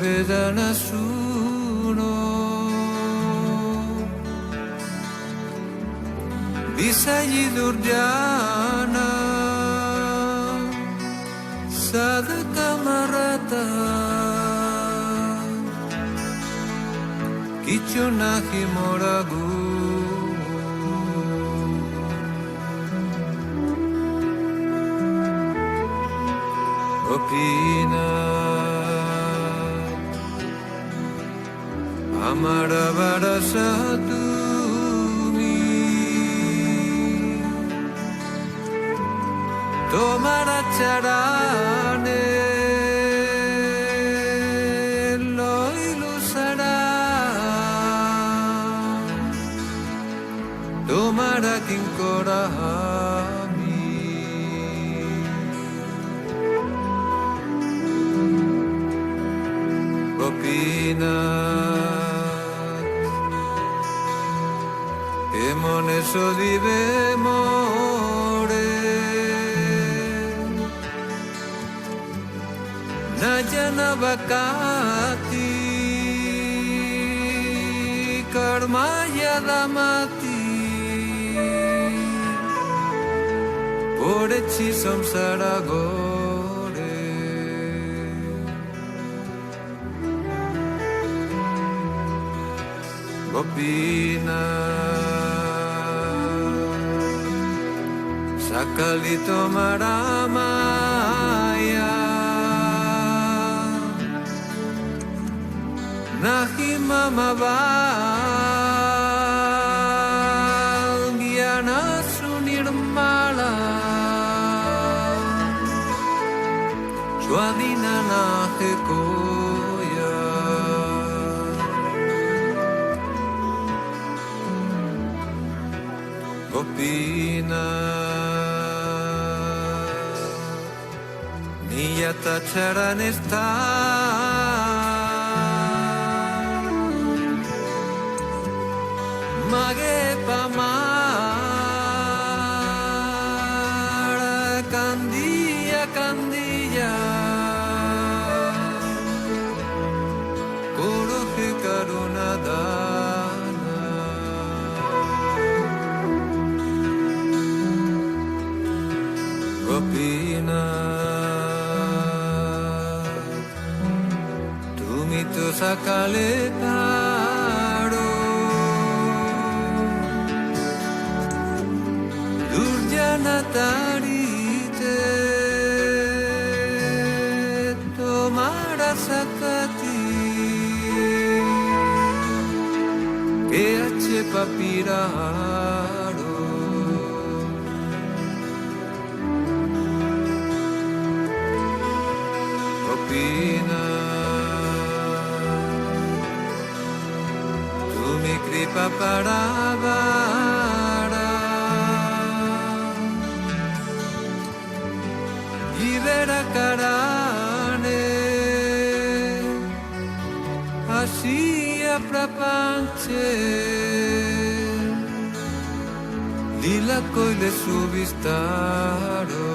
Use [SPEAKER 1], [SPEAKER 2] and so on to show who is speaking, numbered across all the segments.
[SPEAKER 1] निवेदन सुनो विषयी दुर्जाना sadakamarata kichunahi moragu opina amara barasatu তোমারা চরণে লইলু সারা তোমারা কিঙ্করা আমি গোপীনাথ এ মনে সদিবে মোরে Najana bakati karma yadamati পড়েছি সংসার গড়ে গোপীনাথ সকালি তোমার মায়া nahi mama bal gyana sunirmala swadina nahe koya Gopinath niyata charanesta Mage pamara candia candia Kuruhi karuna dana Gopinath Tumi to sakale taro Natarite tomara sakati ke ache papiraro Gopinath tumi kripa paravara Ivera karane Asiya prapanche Lila koile subistaro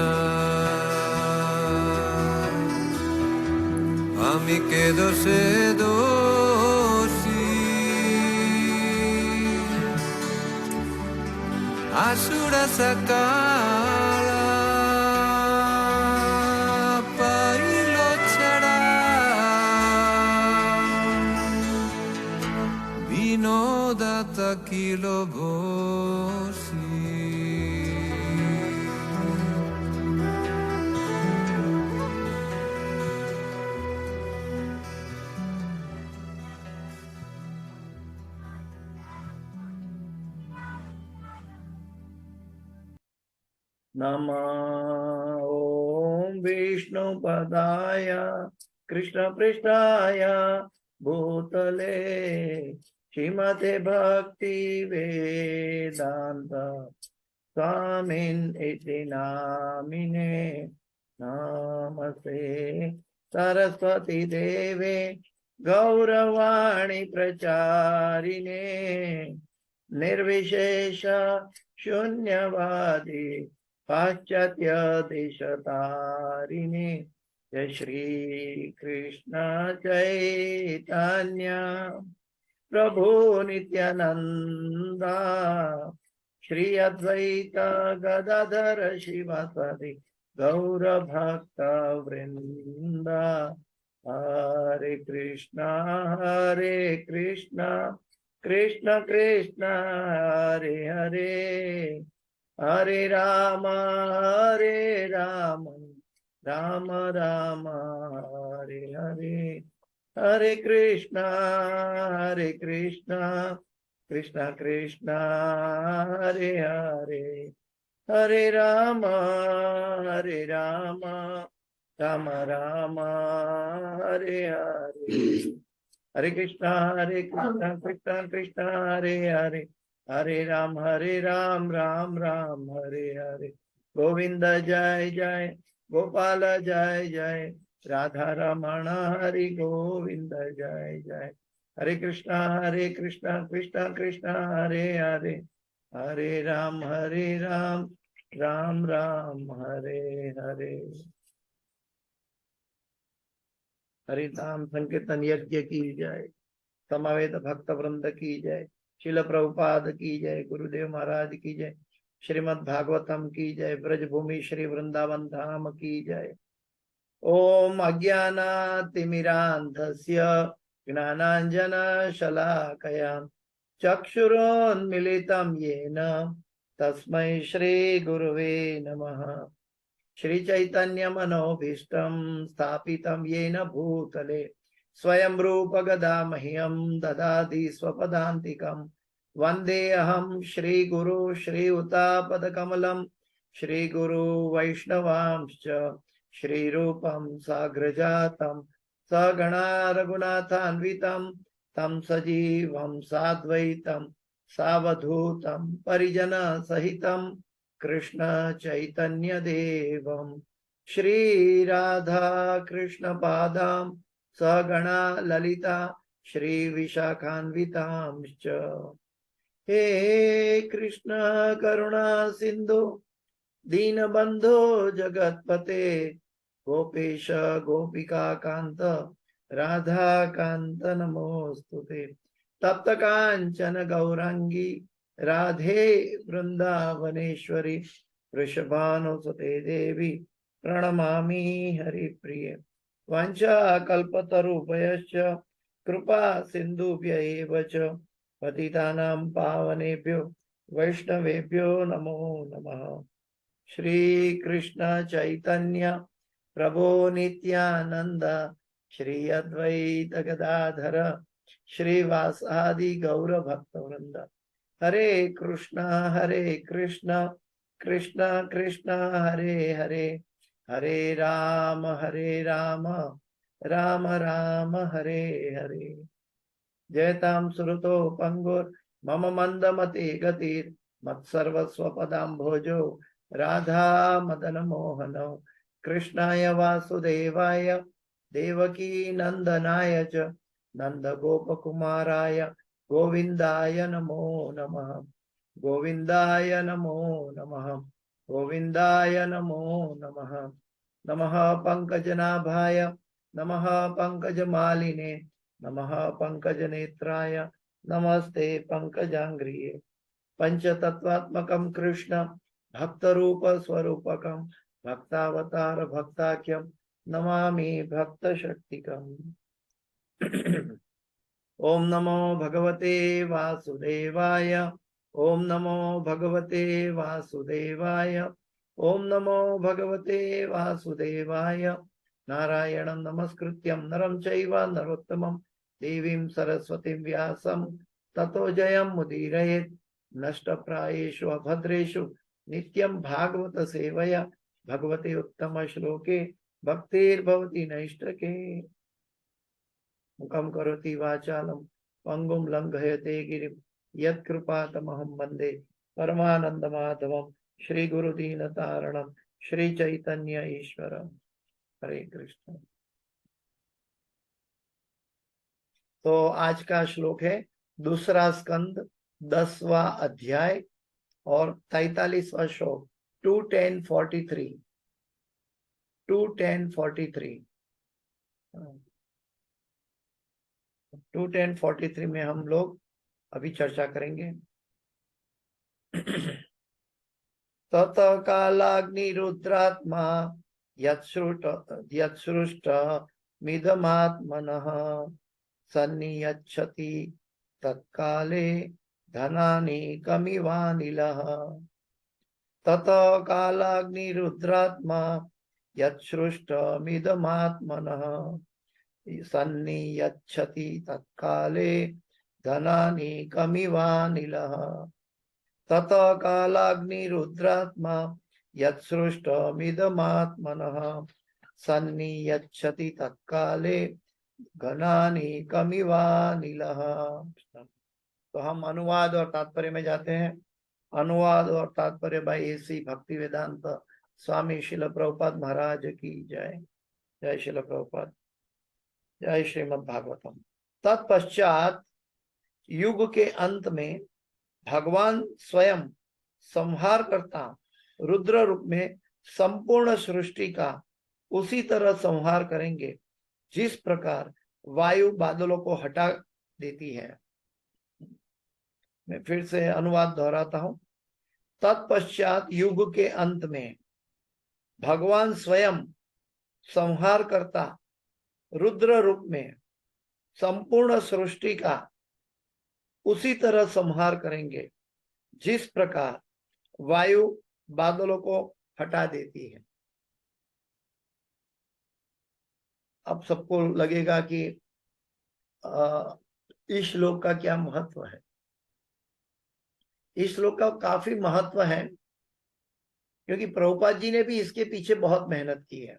[SPEAKER 1] Gopinath Ami kedo sedo Asura sakala pailo chara vinodata kilo bhosi
[SPEAKER 2] Namah Om Vishnu Padaya Krishna Prishtaya Bhutale Shrimate Bhakti Vedanta Swamin iti namine Namaste Saraswati Deve Gauravani Pracharine Nirvishesha शून्यवादी पाश्चात्य देश तारिणे जय श्री कृष्ण चैतन्य प्रभु नित्यानंदा श्री अद्वैत गदाधर श्रीवासादि गौर भक्त वृंदा हरे कृष्णा कृष्ण कृष्ण हरे हरे हरे राम राम राम हरे हरे हरे कृष्णा कृष्ण कृष्ण हरे हरे हरे राम राम राम हरे हरे हरे कृष्णा कृष्ण कृष्ण हरे हरे हरे राम राम राम हरे हरे गोविंद जय जय गोपाल जय जय राधा रमण हरि गोविंद जय जय हरे कृष्णा कृष्ण कृष्ण हरे हरे हरे राम राम राम हरे हरे हरि नाम संकीर्तन यज्ञ की जय समावेत भक्त वृंद की जय शिल प्रभुपाद की जय गुरुदेव महाराज की जय श्रीमद् भागवतम की जय ब्रजभूमि श्री वृंदावन धाम की जय ओम अज्ञानातिमिरान्धस्य ज्ञानाञ्जन शलाकया चक्षुरोन्मिलितं येन तस्मै श्री गुरुवे नमः श्री चैतन्य मनोभीष्टं स्थापितं येन भूतले स्वयं रूप गदा मह्यं ददाति स्वपदान्तिकं वन्देऽहं श्री गुरु श्रीयुतापदकमलं श्री गुरु वैष्णवांश्च श्री रूपं साग्रजातं सगणा रघुनाथान्वितं तं सजीवं साद्वैतं सावधूतं परिजन सहितं कृष्ण चैतन्य देवं श्री राधा कृष्ण पादां सगणा ललिता श्री विशाखान्वितांश्च हे कृष्ण करुणा सिंधु दीनबंधो जगत्पते गोपेश गोपिका कांत राधा कांत नमोस्तुते तप्त कांचन गौरांगी राधे वृंदावनेश्वरी वृषभानुसुते देवी प्रणमामि हरिप्रिये वाञ्छाकल्पतरुभ्यश्च कृपा सिन्धुभ्य एव च पतितानां पावनेभ्यो वैष्णवेभ्यो नमो नमः श्री कृष्ण चैतन्य प्रभो नित्यानंद श्री अद्वैत गदाधर श्रीवासादि गौर भक्तवृंद हरे कृष्ण कृष्ण कृष्ण हरे हरे हरे राम राम राम हरे हरे जयतां सुरतो पंगुर मम मंदमति गतिर मत्सर्वस्व पदाम्भोजो राधा मदन मोहनो कृष्णाय वासुदेवाय देवकी नंदनाय च नंद गोपकुमाराय गोविंदाय नमो नमः गोविंदाय नमो नमः गोविंदाय नमो नमः नमः पंकजनाभाय नमः पंकजमालिने नमः पंकजनेत्राय नमस्ते पंकजांग्रिये पंचतत्वात्मकं कृष्ण भक्तरूप स्वरूपकं भक्तावतार भक्ताख्यं नमामि भक्तशक्तिकम् ओम नमो भगवते वासुदेवाय ओम नमो भगवते वासुदेवाय ओम नमो भगवते वासुदेवाय नारायणं नमस्कृत्यं नरं चैव नरोत्तमं देवीं सरस्वतीं व्यासं ततो जयं मुदीरयेत् नष्टप्रायेषु अभद्रेषु नित्यं भागवत सेवया भगवते उत्तम श्लोके भक्तिर्भवति नैष्टके मुखं करोति वाचालं पंगुं लंघयते गिरिं यत्कृपातमहं वन्दे परमानन्दमाधवं श्रीगुरुदीनतारणं श्रीचैतन्य ईश्वरम् हरे कृष्ण। तो आज का श्लोक है दूसरा स्कंद 10वां अध्याय और 43वां श्लोक 2:10:43 2:10:43 2:10:43 में हम लोग अभी चर्चा करेंगे। तत कालाग्निरुद्रात्मा यत्सृष्ट मिदमात्मनः सन्नियच्छति तत्काले धनानीकमिवानिलः। तत कालाग्निरुद्रात्मा यत्सृष्टमिदमात्मनः सन्नियच्छति तत्काले धनानीकमिवानिलः। तत कालाग्निरुद्रात्मा यत्सृष्टमिदमात्मनः सन्नियच्छति तत्काले घनानीकमिवानिलः। तो हम अनुवाद और तात्पर्य में जाते हैं। अनुवाद और तात्पर्य भाई एसी भक्ति वेदांत स्वामी शिल प्रभुपाद महाराज की जय। जय शिल प्रभुपाद, जय श्रीमद् भागवतम। तत्पश्चात युग के अंत में भगवान स्वयं संहार करता रुद्र रूप में संपूर्ण सृष्टि का उसी तरह संहार करेंगे जिस प्रकार वायु बादलों को हटा देती है। मैं फिर से अनुवाद दोहराता हूं। तत्पश्चात युग के अंत में भगवान स्वयं संहार करता रुद्र रूप में संपूर्ण सृष्टि का उसी तरह संहार करेंगे जिस प्रकार वायु बादलों को हटा देती है। अब सबको लगेगा कि इस श्लोक का क्या महत्व है। इस श्लोक का काफी महत्व है क्योंकि प्रभुपाद जी ने भी इसके पीछे बहुत मेहनत की है।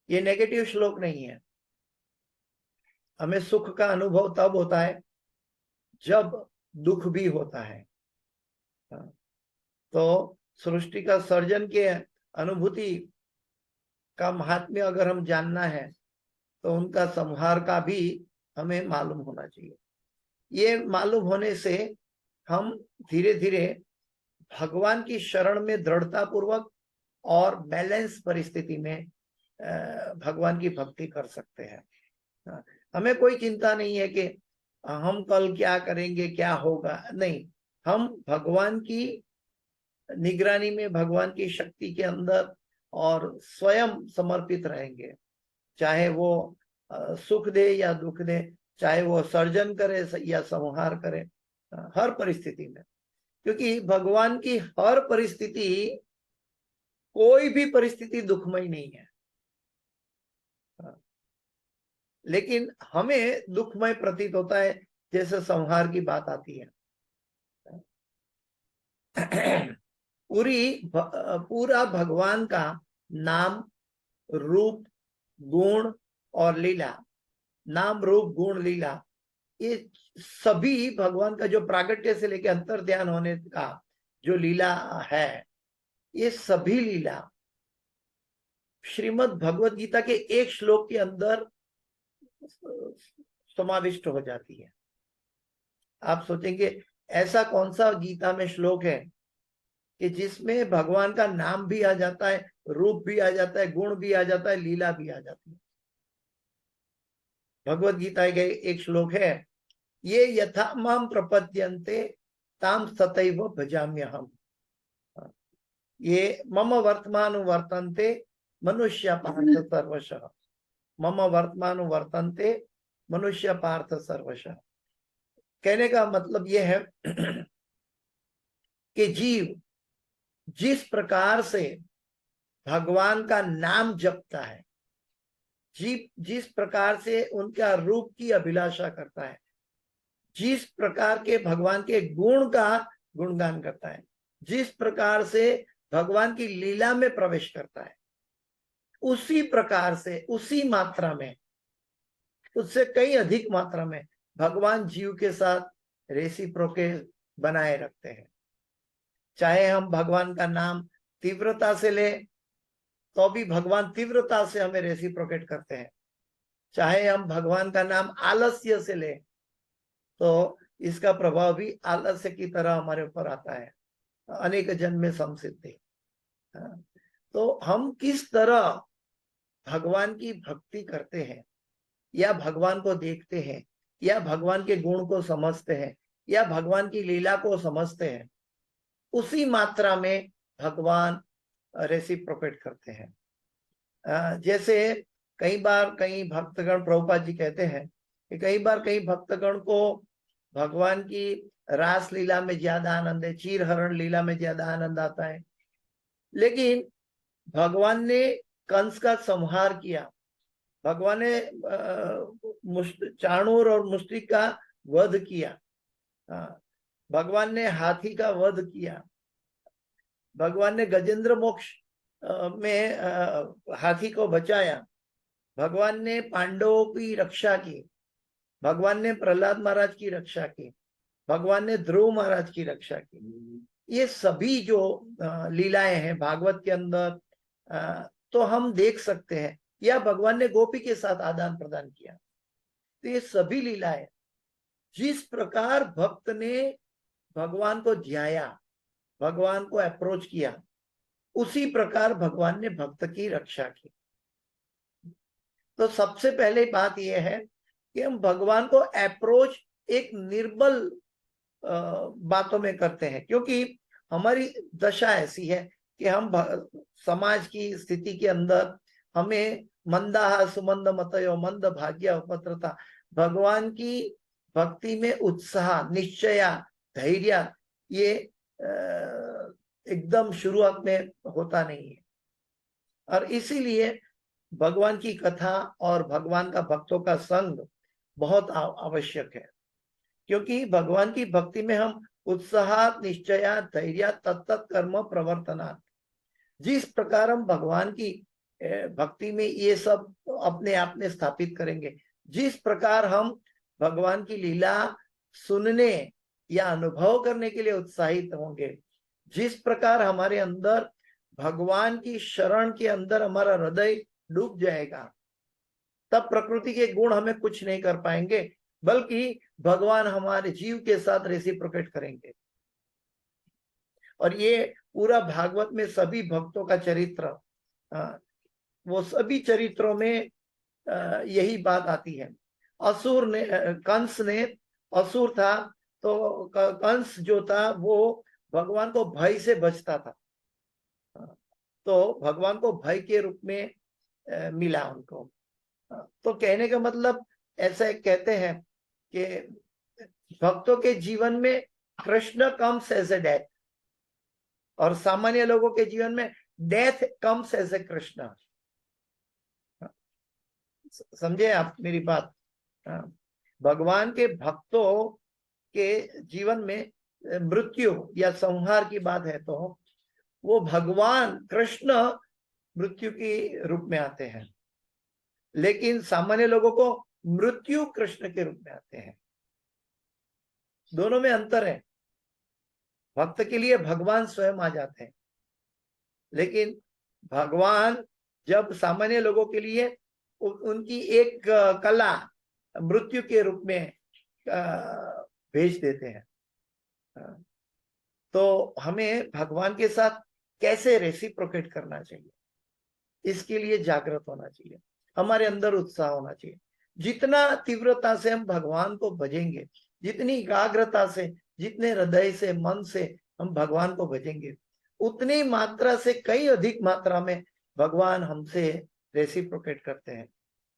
[SPEAKER 2] ये नेगेटिव श्लोक नहीं है। हमें सुख का अनुभव तब होता है जब दुख भी होता है। तो सृष्टि का सर्जन के अनुभूति का महात्म्य अगर हम जानना है तो उनका संहार का भी हमें मालूम होना चाहिए। ये मालूम होने से हम धीरे धीरे भगवान की शरण में दृढ़ता पूर्वक और बैलेंस परिस्थिति में भगवान की भक्ति कर सकते हैं। हमें कोई चिंता नहीं है कि हम कल क्या करेंगे, क्या होगा, नहीं। हम भगवान की निगरानी में, भगवान की शक्ति के अंदर और स्वयं समर्पित रहेंगे। चाहे वो सुख दे या दुख दे, चाहे वो सर्जन करे या संहार करे, हर परिस्थिति में। क्योंकि भगवान की हर परिस्थिति, कोई भी परिस्थिति दुखमय नहीं है। लेकिन हमें दुखमय प्रतीत होता है जैसे संहार की बात आती है। पूरा भगवान का नाम, रूप, गुण और लीला, नाम रूप गुण लीला, ये सभी भगवान का जो प्रागट्य से लेकर अंतर ध्यान होने का जो लीला है, ये सभी लीला श्रीमद् भगवत गीता के एक श्लोक के अंदर समाविष्ट हो जाती है। आप सोचेंगे ऐसा कौन सा गीता में श्लोक है कि जिसमें भगवान का नाम भी आ जाता है, रूप भी आ जाता है, गुण भी आ जाता है, लीला भी आ जाती है। भगवत गीता के एक श्लोक है, ये यथा माम प्रपद्यन्ते ताम तथैव भजाम्यहम्। ये मम वर्तमान वर्तन्ते मनुष्य पार्थ सर्वशः। मम वर्तमान वर्तन्ते मनुष्य पार्थ सर्वशः। कहने का मतलब यह है कि जीव जिस प्रकार से भगवान का नाम जपता है, जीव जिस प्रकार से उनका रूप की अभिलाषा करता है, जिस प्रकार के भगवान के गुण का गुणगान करता है, जिस प्रकार से भगवान की लीला में प्रवेश करता है, उसी प्रकार से, उसी मात्रा में, उससे कई अधिक मात्रा में भगवान जीव के साथ रेसिप्रोकेट बनाए रखते हैं। चाहे हम भगवान का नाम तीव्रता से ले तो भी भगवान तीव्रता से हमें रेसिप्रोकेट करते हैं। चाहे हम भगवान का नाम आलस्य से ले तो इसका प्रभाव भी आलस्य की तरह हमारे ऊपर आता है, अनेक जन्म में समसिद्धि। तो हम किस तरह भगवान की भक्ति करते हैं, या भगवान को देखते हैं, या भगवान के गुण को समझते हैं, या भगवान की लीला को समझते हैं, उसी मात्रा में भगवान रेसिप्रोकेट करते हैं। जैसे कई बार कई भक्तगण, प्रभुपाद जी कहते हैं कि कई बार कई भक्तगण को भगवान की रास लीला में ज्यादा आनंद है, चीर हरण लीला में ज्यादा आनंद आता है, लेकिन भगवान ने कंस का संहार किया, भगवान ने चाणूर और मुष्टिक का वध किया, भगवान ने हाथी का वध किया, भगवान ने गजेंद्र मोक्ष में हाथी को बचाया, भगवान ने पांडवों की रक्षा की, भगवान ने प्रहलाद महाराज की रक्षा की, भगवान ने ध्रुव महाराज की रक्षा की। ये सभी जो लीलाएं हैं भागवत के अंदर, तो हम देख सकते हैं, या भगवान ने गोपी के साथ आदान प्रदान किया। तो ये सभी लीलाएं, जिस प्रकार भक्त ने भगवान को ध्याया, भगवान को अप्रोच किया, उसी प्रकार भगवान ने भक्त की रक्षा की। तो सबसे पहले बात यह है कि हम भगवान को अप्रोच एक निर्बल बातों में करते हैं, क्योंकि हमारी दशा ऐसी है कि हम समाज की स्थिति के अंदर हमें मंदा सुमंद मतयो मंद भाग्य उपत्रता, भगवान की भक्ति में उत्साह, निश्चया, धैर्य, ये एकदम शुरुआत में होता नहीं है। और इसीलिए भगवान की कथा और भगवान का भक्तों का संग बहुत आवश्यक है, क्योंकि भगवान की भक्ति में हम उत्साह, निश्चय, धैर्य, तत्त कर्म प्रवर्तनात्, जिस प्रकार हम भगवान की भक्ति में ये सब अपने आप में स्थापित करेंगे, जिस प्रकार हम भगवान की लीला सुनने या अनुभव करने के लिए उत्साहित होंगे, जिस प्रकार हमारे अंदर भगवान की शरण के अंदर हमारा हृदय डूब जाएगा, तब प्रकृति के गुण हमें कुछ नहीं कर पाएंगे, बल्कि भगवान हमारे जीव के साथ रेसिप्रोकेट करेंगे। और ये पूरा भागवत में सभी भक्तों का चरित्र, वो सभी चरित्रों में यही बात आती है। असुर ने, कंस ने, असुर था, तो कंस जो था वो भगवान को भय से बचता था, तो भगवान को भय के रूप में मिला उनको। तो कहने का मतलब ऐसा कहते हैं कि भक्तों के जीवन में Krishna comes as a death, और सामान्य लोगों के जीवन में death comes as a Krishna. समझे आप मेरी बात? भगवान के भक्तों के जीवन में मृत्यु या संहार की बात है, तो वो भगवान कृष्ण मृत्यु के रूप में आते हैं, लेकिन सामान्य लोगों को मृत्यु कृष्ण के रूप में आते हैं। दोनों में अंतर है। भक्त के लिए भगवान स्वयं आ जाते हैं, लेकिन भगवान जब सामान्य लोगों के लिए उनकी एक कला मृत्यु के रूप में भेज देते हैं। तो हमें भगवान के साथ कैसे रेसिप्रोकेट करना चाहिए, इसके लिए जागृत होना चाहिए, हमारे अंदर उत्साह होना चाहिए। जितना तीव्रता से हम भगवान को भजेंगे, जितनी एकाग्रता से, जितने हृदय से, मन से हम भगवान को भजेंगे, उतनी मात्रा से कई अधिक मात्रा में भगवान हमसे रेसिप्रोकेट करते हैं।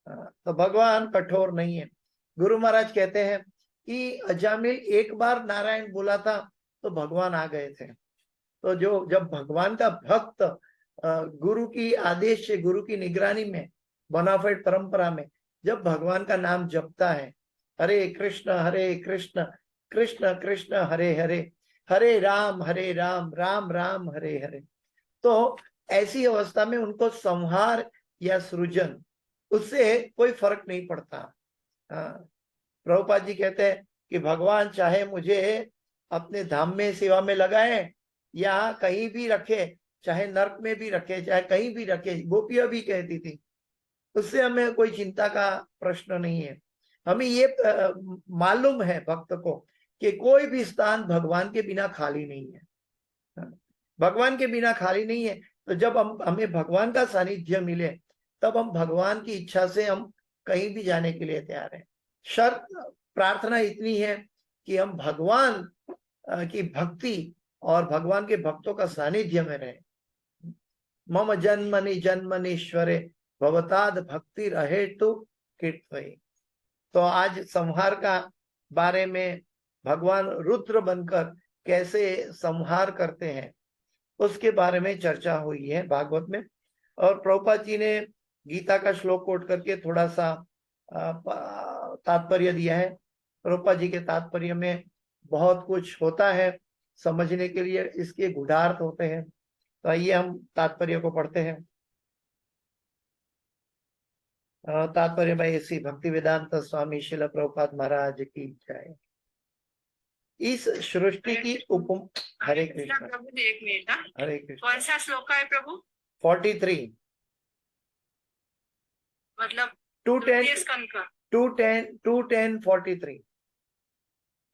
[SPEAKER 2] तो भगवान कठोर नहीं है। गुरु महाराज कहते हैं कि अजामिल एक बार नारायण बोला था तो भगवान आ गए थे। तो जो जब भगवान का भक्त गुरु की आदेश से, गुरु की निगरानी में, बोनाफाइड परंपरा में जब भगवान का नाम जपता है, हरे कृष्ण कृष्ण कृष्ण हरे हरे, हरे राम राम राम हरे हरे, तो ऐसी अवस्था में उनको संहार या सृजन, उससे कोई फर्क नहीं पड़ता। प्रभुपाद जी कहते हैं कि भगवान चाहे मुझे अपने धाम में सेवा में लगाए या कहीं भी रखे, चाहे नरक में भी रखे, चाहे कहीं भी रखे, गोपियां भी कहती थी, उससे हमें कोई चिंता का प्रश्न नहीं है। हमें ये मालूम है भक्त को कि कोई भी स्थान भगवान के बिना खाली नहीं है, भगवान के बिना खाली नहीं है। तो जब हमें भगवान का सानिध्य मिले तब हम भगवान की इच्छा से हम कहीं भी जाने के लिए तैयार हैं। शर्त प्रार्थना इतनी है कि हम भगवान की भक्ति और भगवान के भक्तों का सानिध्य में रहे। मम जन्मनि जन्मनीश्वरे भवताद भक्ति रहे तो कीर्तई। तो आज संहार का बारे में भगवान रुद्र बनकर कैसे संहार करते हैं उसके बारे में चर्चा हुई है भागवत में। और प्रभुपाद जी ने गीता का श्लोक कोट करके थोड़ा सा तात्पर्य दिया है। प्रभुपाद जी के तात्पर्य में बहुत कुछ होता है समझने के लिए, इसके गूढ़ार्थ होते हैं। तो आइए हम तात्पर्य को पढ़ते हैं। तात्पर्य भाई श्री भक्ति वेदांत स्वामी शिल प्रभुपाद महाराज की जय। इस सृष्टि की हरे कृष्ण
[SPEAKER 3] प्रभु एक मिनट,
[SPEAKER 2] हरे कृष्ण।
[SPEAKER 3] कौन सा श्लोक है प्रभु?
[SPEAKER 2] 43
[SPEAKER 3] मतलब
[SPEAKER 2] 210
[SPEAKER 3] स्कंद का।
[SPEAKER 2] 210 43।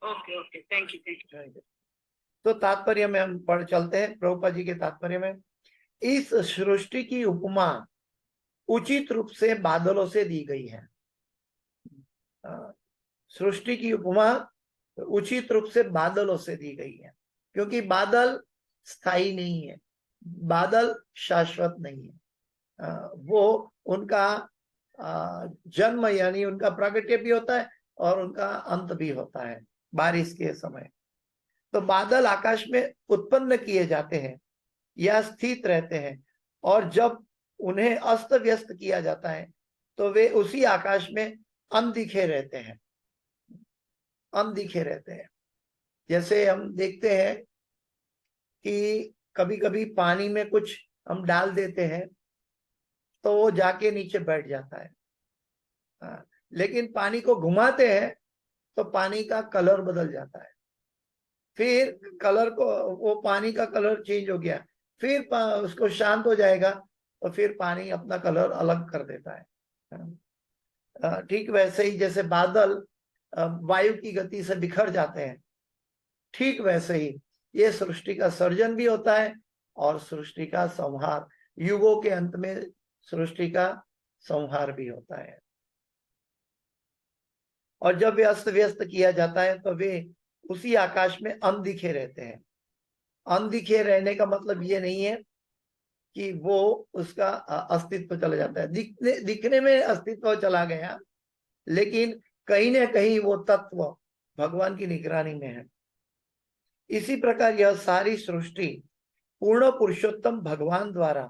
[SPEAKER 3] Okay okay, thank you.
[SPEAKER 2] तो तात्पर्य में हम पढ़ चलते हैं। प्रभुपाद जी के तात्पर्य में इस सृष्टि की उपमा उचित रूप से बादलों से दी गई है। सृष्टि की उपमा उचित रूप से बादलों से दी गई है, क्योंकि बादल स्थायी नहीं है, बादल शाश्वत नहीं है। वो उनका जन्म यानी उनका प्रागट्य भी होता है और उनका अंत भी होता है बारिश के समय। तो बादल आकाश में उत्पन्न किए जाते हैं या स्थित रहते हैं, और जब उन्हें अस्त व्यस्त किया जाता है तो वे उसी आकाश में अनदिखे रहते हैं, अनदिखे रहते हैं। जैसे हम देखते हैं कि कभी कभी पानी में कुछ हम डाल देते हैं तो वो जाके नीचे बैठ जाता है, लेकिन पानी को घुमाते हैं तो पानी का कलर बदल जाता है। फिर कलर को, वो पानी का कलर चेंज हो गया, फिर उसको शांत हो जाएगा तो फिर पानी अपना कलर अलग कर देता है। ठीक वैसे ही जैसे बादल वायु की गति से बिखर जाते हैं, ठीक वैसे ही ये सृष्टि का सर्जन भी होता है और सृष्टि का संहार, युगों के अंत में सृष्टि का संहार भी होता है। और जब वे अस्त व्यस्त किया जाता है तो वे उसी आकाश में अनदिखे रहते हैं। अनदिखे रहने का मतलब ये नहीं है कि वो उसका अस्तित्व चला जाता है, दिखने में अस्तित्व चला गया, लेकिन कहीं ना कहीं वो तत्व भगवान की निगरानी में है। इसी प्रकार यह सारी सृष्टि पूर्ण पुरुषोत्तम भगवान द्वारा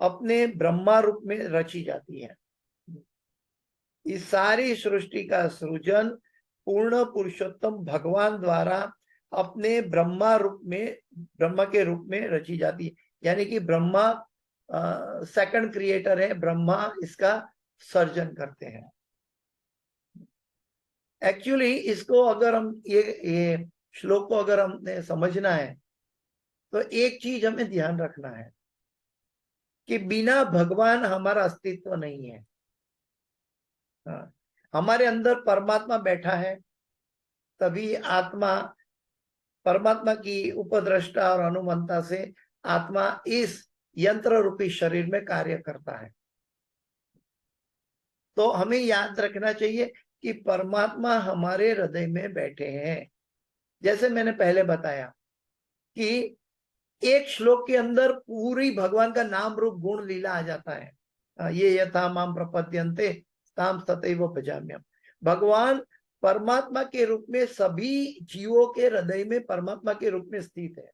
[SPEAKER 2] अपने ब्रह्मा रूप में रची जाती है। इस सारी सृष्टि का सृजन पूर्ण पुरुषोत्तम भगवान द्वारा अपने ब्रह्मा के रूप में रची जाती है। यानी कि ब्रह्मा सेकंड क्रिएटर है, ब्रह्मा इसका सर्जन करते हैं। एक्चुअली इसको अगर हम ये श्लोक को अगर हमने समझना है तो एक चीज हमें ध्यान रखना है कि बिना भगवान हमारा अस्तित्व नहीं है। हमारे अंदर परमात्मा बैठा है, तभी आत्मा, परमात्मा की उपद्रष्टा और अनुमंता से आत्मा इस यंत्र रूपी शरीर में कार्य करता है। तो हमें याद रखना चाहिए कि परमात्मा हमारे हृदय में बैठे हैं। जैसे मैंने पहले बताया कि एक श्लोक के अंदर पूरी भगवान का नाम रूप गुण लीला आ जाता है। ये यथा माम प्रपद्यन्ते ताम तथैव भजाम्यहम्। भगवान परमात्मा के रूप में सभी जीवों के हृदय में परमात्मा के रूप में स्थित है,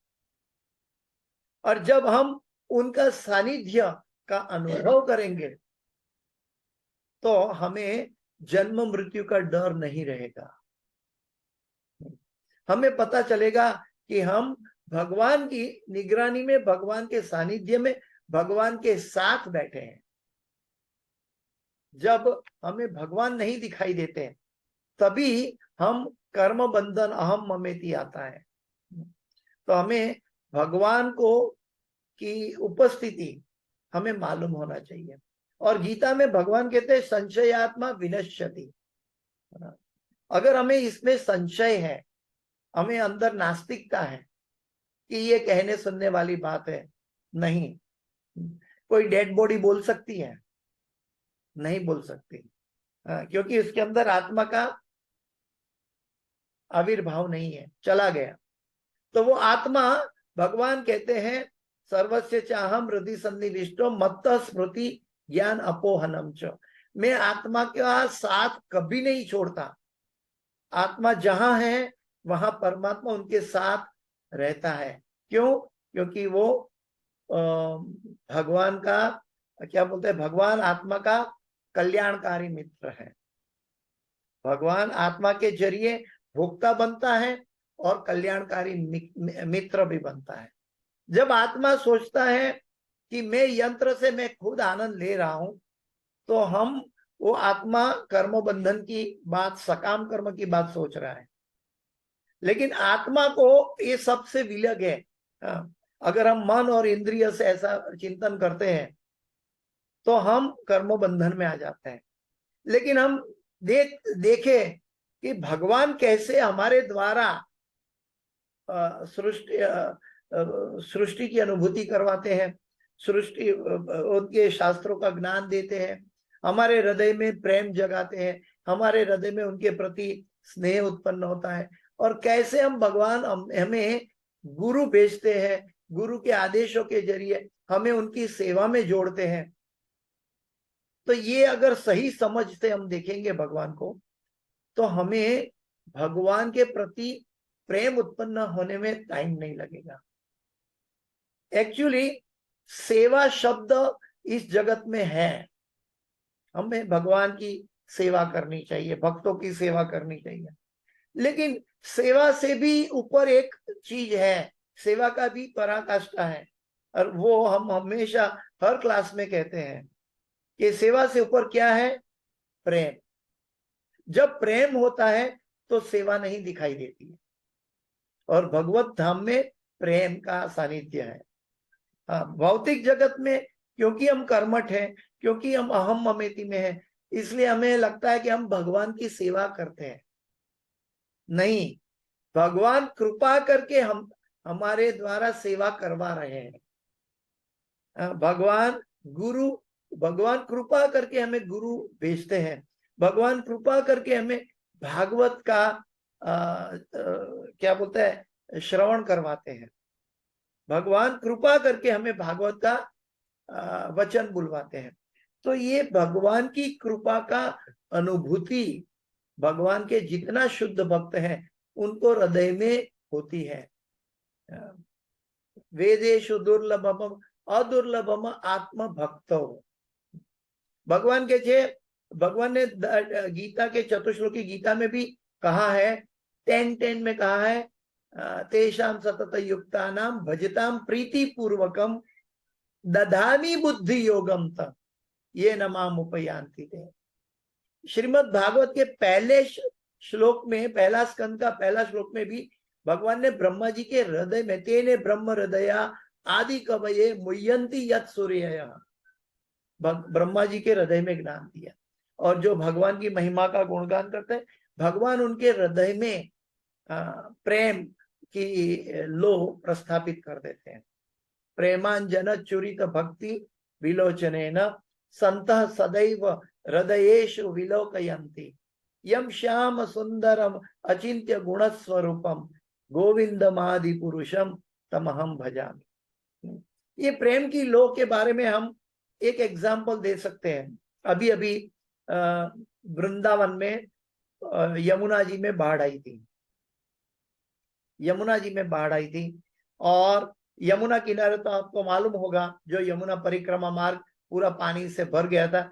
[SPEAKER 2] और जब हम उनका सानिध्य का अनुभव करेंगे तो हमें जन्म मृत्यु का डर नहीं रहेगा। हमें पता चलेगा कि हम भगवान की निगरानी में, भगवान के सानिध्य में, भगवान के साथ बैठे हैं। जब हमें भगवान नहीं दिखाई देते तभी हम कर्म बंधन अहम ममेति आता है। तो हमें भगवान को की उपस्थिति हमें मालूम होना चाहिए। और गीता में भगवान कहते हैं संशयात्मा विनश्यति। अगर हमें इसमें संशय है हमें अंदर नास्तिकता है कि ये कहने सुनने वाली बात है। नहीं, कोई डेड बॉडी बोल सकती है? नहीं बोल सकती, क्योंकि उसके अंदर आत्मा का आविर्भाव नहीं है, चला गया। तो वो आत्मा, भगवान कहते हैं सर्वस्य चाहम हृदय सन्निविष्टो मत्त स्मृति ज्ञान अपोहनम च, मैं आत्मा का साथ कभी नहीं छोड़ता। आत्मा जहां है वहां परमात्मा उनके साथ रहता है। क्यों? क्योंकि वो भगवान का, क्या बोलते हैं, भगवान आत्मा का कल्याणकारी मित्र है। भगवान आत्मा के जरिए भोक्ता बनता है और कल्याणकारी मित्र भी बनता है। जब आत्मा सोचता है कि मैं यंत्र से मैं खुद आनंद ले रहा हूं, तो हम वो आत्मा कर्म बंधन की बात, सकाम कर्म की बात सोच रहा है। लेकिन आत्मा को ये सबसे विलग है। अगर हम मन और इंद्रिय से ऐसा चिंतन करते हैं तो हम कर्म बंधन में आ जाते हैं। लेकिन हम देखें कि भगवान कैसे हमारे द्वारा सृष्टि की अनुभूति करवाते हैं, सृष्टि, उनके शास्त्रों का ज्ञान देते हैं, हमारे हृदय में प्रेम जगाते हैं, हमारे हृदय में उनके प्रति स्नेह उत्पन्न होता है, और कैसे हम भगवान हमें गुरु भेजते हैं, गुरु के आदेशों के जरिए हमें उनकी सेवा में जोड़ते हैं। तो ये अगर सही समझ से हम देखेंगे भगवान को, तो हमें भगवान के प्रति प्रेम उत्पन्न होने में टाइम नहीं लगेगा। एक्चुअली सेवा शब्द इस जगत में है, हमें भगवान की सेवा करनी चाहिए, भक्तों की सेवा करनी चाहिए। लेकिन सेवा से भी ऊपर एक चीज है, सेवा का भी पराकाष्ठा है, और वो हम हमेशा हर क्लास में कहते हैं कि सेवा से ऊपर क्या है? प्रेम। जब प्रेम होता है तो सेवा नहीं दिखाई देती है, और भगवत धाम में प्रेम का सानिध्य है। भौतिक जगत में क्योंकि हम कर्मठ हैं, क्योंकि हम अहम ममेती में हैं, इसलिए हमें लगता है कि हम भगवान की सेवा करते हैं। नहीं, भगवान कृपा करके हमारे द्वारा सेवा करवा रहे हैं। भगवान कृपा करके हमें गुरु भेजते हैं, भगवान कृपा करके हमें भागवत का क्या बोलते हैं, श्रवण करवाते हैं। भगवान कृपा करके हमें भागवत का वचन बुलवाते हैं। तो ये भगवान की कृपा का अनुभूति भगवान के जितना शुद्ध भक्त हैं उनको हृदय में होती है। वेदेषु दुर्लभम अदुर्लभम आत्म भक्तो, भगवान के भगवान ने गीता के चतुश्लोकी गीता में भी कहा है, 10:10 में कहा है, तेषां सतत युक्तानां भजतां प्रीति पूर्वकम दधामि बुद्धि योगम तम ये नमाम उपयांति ते। श्रीमद् भागवत के पहले श्लोक में, पहला स्कंद का पहला श्लोक में भी भगवान ने ब्रह्मा जी के हृदय में, तेने ब्रह्म हृदया आदि कवये मुह्यंति यत् सूर्यया, ब्रह्मा जी के हृदय में ज्ञान दिया। और जो भगवान की महिमा का गुणगान करते हैं, भगवान उनके हृदय में प्रेम की लो प्रस्थापित कर देते हैं। प्रेमांजन चुरित भक्ति विलोचनेन संतः सदैव हृदयेषु विलोकयन्ति यम श्याम सुंदरम अचिंत्य गुण स्वरूपम गोविंदमादि पुरुषम तमहम भजामि। ये प्रेम की लो के बारे में हम एक एग्जाम्पल दे सकते हैं। अभी अभी वृंदावन में यमुना जी में बाढ़ आई थी, यमुना जी में बाढ़ आई थी, और यमुना किनारे तो आपको मालूम होगा, जो यमुना परिक्रमा मार्ग पूरा पानी से भर गया था,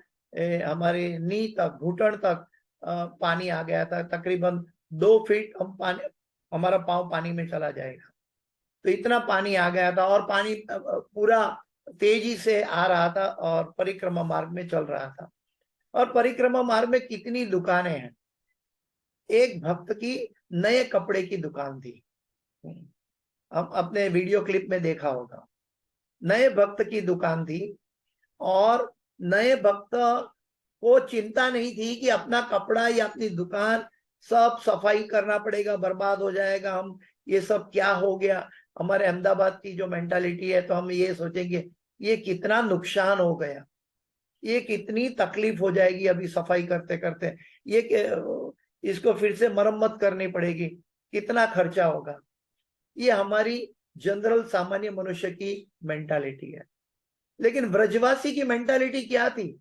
[SPEAKER 2] हमारे नी तक, घुटन तक पानी आ गया था। तकरीबन 2 फीट हमारा पांव पानी में चला जाएगा, तो इतना पानी आ गया था, और पानी पूरा तेजी से आ रहा था और परिक्रमा मार्ग में चल रहा था। और परिक्रमा मार्ग में कितनी दुकानें हैं। एक भक्त की नए कपड़े की दुकान थी, हम अपने वीडियो क्लिप में देखा होगा। नए भक्त की दुकान थी, और नए भक्त को चिंता नहीं थी कि अपना कपड़ा या अपनी दुकान सब सफाई करना पड़ेगा, बर्बाद हो जाएगा, हम ये सब क्या हो गया। हमारे अहमदाबाद की जो मेंटालिटी है, तो हम ये सोचेंगे ये कितना नुकसान हो गया, ये कितनी तकलीफ हो जाएगी अभी सफाई करते करते, ये इसको फिर से मरम्मत करनी पड़ेगी, कितना खर्चा होगा। ये हमारी जनरल सामान्य मनुष्य की मेंटालिटी है। लेकिन ब्रजवासी की मेंटालिटी क्या थी?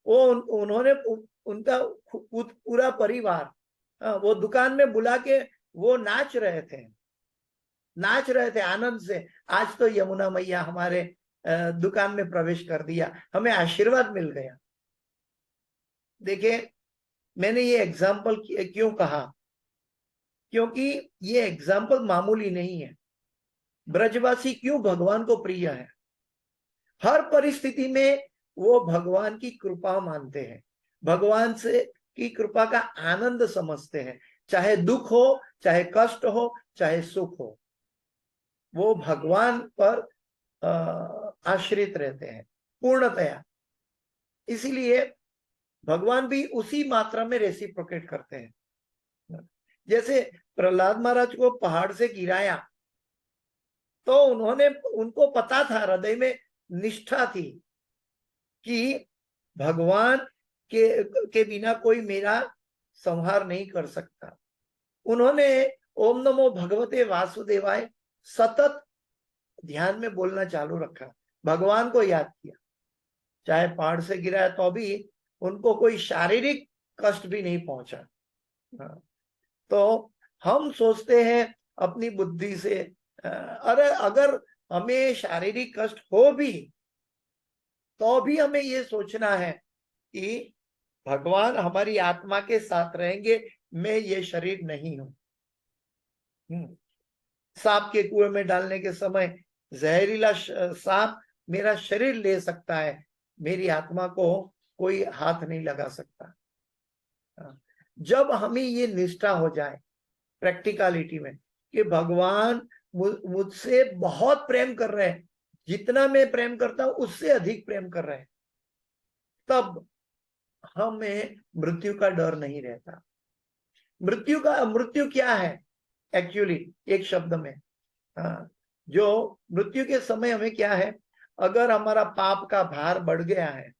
[SPEAKER 2] वो उन्होंने उनका पूरा परिवार वो दुकान में बुला के वो नाच रहे थे आनंद से। आज तो यमुना मैया हमारे दुकान में प्रवेश कर दिया, हमें आशीर्वाद मिल गया। देखिए, मैंने ये एग्जाम्पल क्यों कहा, क्योंकि ये एग्जाम्पल मामूली नहीं है। ब्रजवासी क्यों भगवान को प्रिय है? हर परिस्थिति में वो भगवान की कृपा मानते हैं, भगवान से की कृपा का आनंद समझते हैं। चाहे दुख हो, चाहे कष्ट हो, चाहे सुख हो, वो भगवान पर आश्रित रहते हैं पूर्णतया। इसीलिए भगवान भी उसी मात्रा में रेसिप्रोकेट करते हैं। जैसे प्रहलाद महाराज को पहाड़ से गिराया, तो उनको पता था, हृदय में निष्ठा थी कि भगवान के बिना कोई मेरा संहार नहीं कर सकता। उन्होंने ओम नमो भगवते वासुदेवाय सतत ध्यान में बोलना चालू रखा, भगवान को याद किया। चाहे पहाड़ से गिराया तो भी उनको कोई शारीरिक कष्ट भी नहीं पहुंचा। तो हम सोचते हैं अपनी बुद्धि से, अरे अगर हमें शारीरिक कष्ट हो भी तो भी हमें ये सोचना है कि भगवान हमारी आत्मा के साथ रहेंगे, मैं ये शरीर नहीं हूं। सांप के कुएं में डालने के समय जहरीला सांप मेरा शरीर ले सकता है, मेरी आत्मा को कोई हाथ नहीं लगा सकता। जब हमें ये निष्ठा हो जाए प्रैक्टिकलिटी में कि भगवान मुझसे बहुत प्रेम कर रहे हैं, जितना मैं प्रेम करता हूं उससे अधिक प्रेम कर रहे हैं, तब हमें मृत्यु का डर नहीं रहता। मृत्यु क्या है एक्चुअली, एक शब्द में, जो मृत्यु के समय हमें क्या है, अगर हमारा पाप का भार बढ़ गया है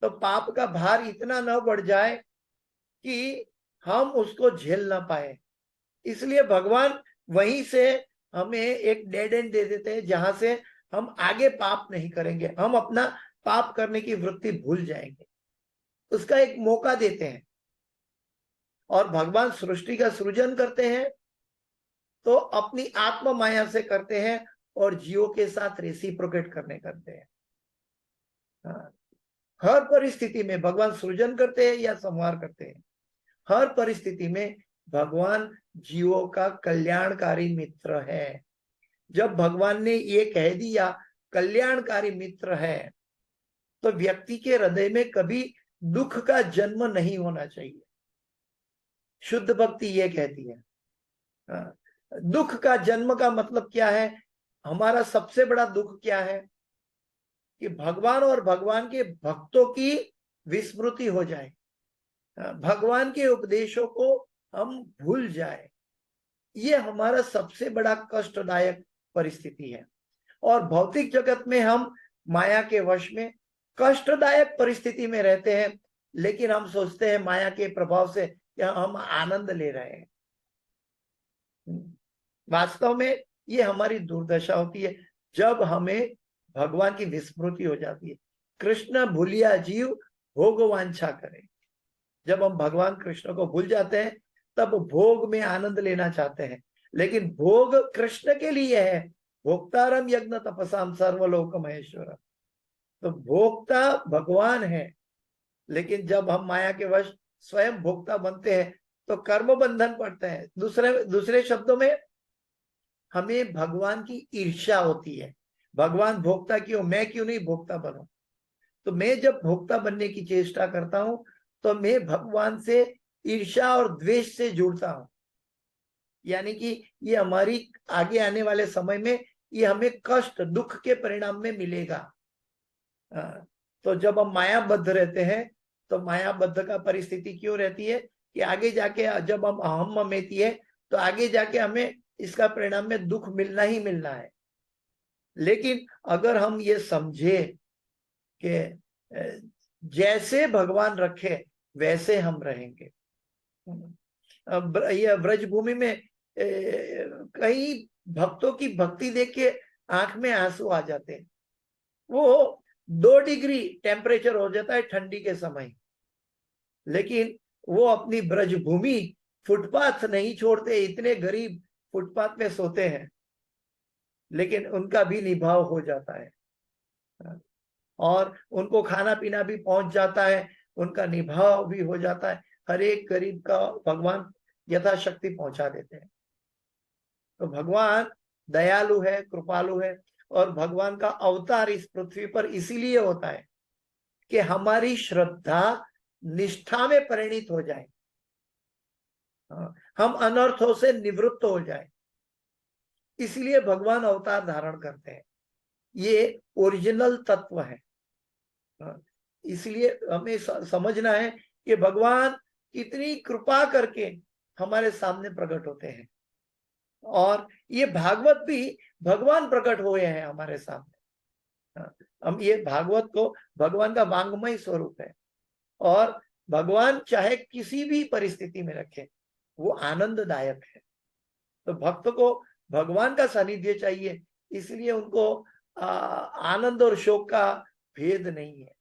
[SPEAKER 2] तो पाप का भार इतना न बढ़ जाए कि हम उसको झेल ना पाए। इसलिए भगवान वहीं से हमें एक डेड एंड दे देते हैं, जहां से हम आगे पाप नहीं करेंगे, हम अपना पाप करने की वृत्ति भूल जाएंगे, उसका एक मौका देते हैं। और भगवान सृष्टि का सृजन करते हैं तो अपनी आत्म माया से करते हैं और जीवों के साथ रेसिप्रोकेट करते हैं। हर परिस्थिति में भगवान सृजन करते हैं या संहार करते हैं, हर परिस्थिति में भगवान जीवों का कल्याणकारी मित्र है। जब भगवान ने ये कह दिया कल्याणकारी मित्र है, तो व्यक्ति के हृदय में कभी दुख का जन्म नहीं होना चाहिए। शुद्ध भक्ति ये कहती है। दुख का जन्म का मतलब क्या है? हमारा सबसे बड़ा दुख क्या है कि भगवान और भगवान के भक्तों की विस्मृति हो जाए, भगवान के उपदेशों को हम भूल जाए। ये हमारा सबसे बड़ा कष्टदायक परिस्थिति है। और भौतिक जगत में हम माया के वश में कष्टदायक परिस्थिति में रहते हैं, लेकिन हम सोचते हैं माया के प्रभाव से कि हम आनंद ले रहे हैं। वास्तव में ये हमारी दुर्दशा होती है जब हमें भगवान की विस्मृति हो जाती है। कृष्ण भूलिया जीव भोग वांछा करे। जब हम भगवान कृष्ण को भूल जाते हैं तब भोग में आनंद लेना चाहते हैं, लेकिन भोग कृष्ण के लिए है। भोक्तारम यज्ञ तपसाम सर्वलोक महेश्वर। तो भोक्ता भगवान है, लेकिन जब हम माया के वश स्वयं भोक्ता बनते हैं तो कर्म बंधन पड़ते हैं। दूसरे शब्दों में हमें भगवान की ईर्ष्या होती है, भगवान भोक्ता क्यों, मैं क्यों नहीं भोक्ता बनूं। तो मैं जब भोक्ता बनने की चेष्टा करता हूं तो मैं भगवान से ईर्ष्या और द्वेष से जुड़ता हूं। यानी कि ये हमारी आगे आने वाले समय में ये हमें कष्ट दुख के परिणाम में मिलेगा। तो जब हम मायाबद्ध रहते हैं तो मायाबद्ध का परिस्थिति क्यों रहती है कि आगे जाके जब हम अहम ममेती है तो आगे जाके हमें इसका परिणाम में दुख मिलना ही मिलना है। लेकिन अगर हम ये समझे कि जैसे भगवान रखे वैसे हम रहेंगे। ये ब्रज भूमि में कई भक्तों की भक्ति देख के आंख में आंसू आ जाते हैं। वो 2 डिग्री टेम्परेचर हो जाता है ठंडी के समय, लेकिन वो अपनी ब्रज भूमि फुटपाथ नहीं छोड़ते। इतने गरीब फुटपाथ में सोते हैं, लेकिन उनका भी निभाव हो जाता है और उनको खाना पीना भी पहुंच जाता है, उनका निभाव भी हो जाता है। हर एक गरीब का भगवान यथाशक्ति पहुंचा देते हैं। तो भगवान दयालु है, कृपालु है, और भगवान का अवतार इस पृथ्वी पर इसीलिए होता है कि हमारी श्रद्धा निष्ठा में परिणित हो जाए, हम अनर्थों से निवृत्त हो जाए। इसलिए भगवान अवतार धारण करते हैं। ये ओरिजिनल तत्व है। इसलिए हमें समझना है कि भगवान कितनी कृपा करके हमारे सामने प्रकट होते हैं, और ये भागवत भी भगवान प्रकट हुए हैं हमारे सामने। हम ये भागवत को भगवान का वांग्मय स्वरूप है, और भगवान चाहे किसी भी परिस्थिति में रखे वो आनंददायक है। तो भक्त को भगवान का सानिध्य चाहिए, इसलिए उनको आनंद और शोक का भेद नहीं है।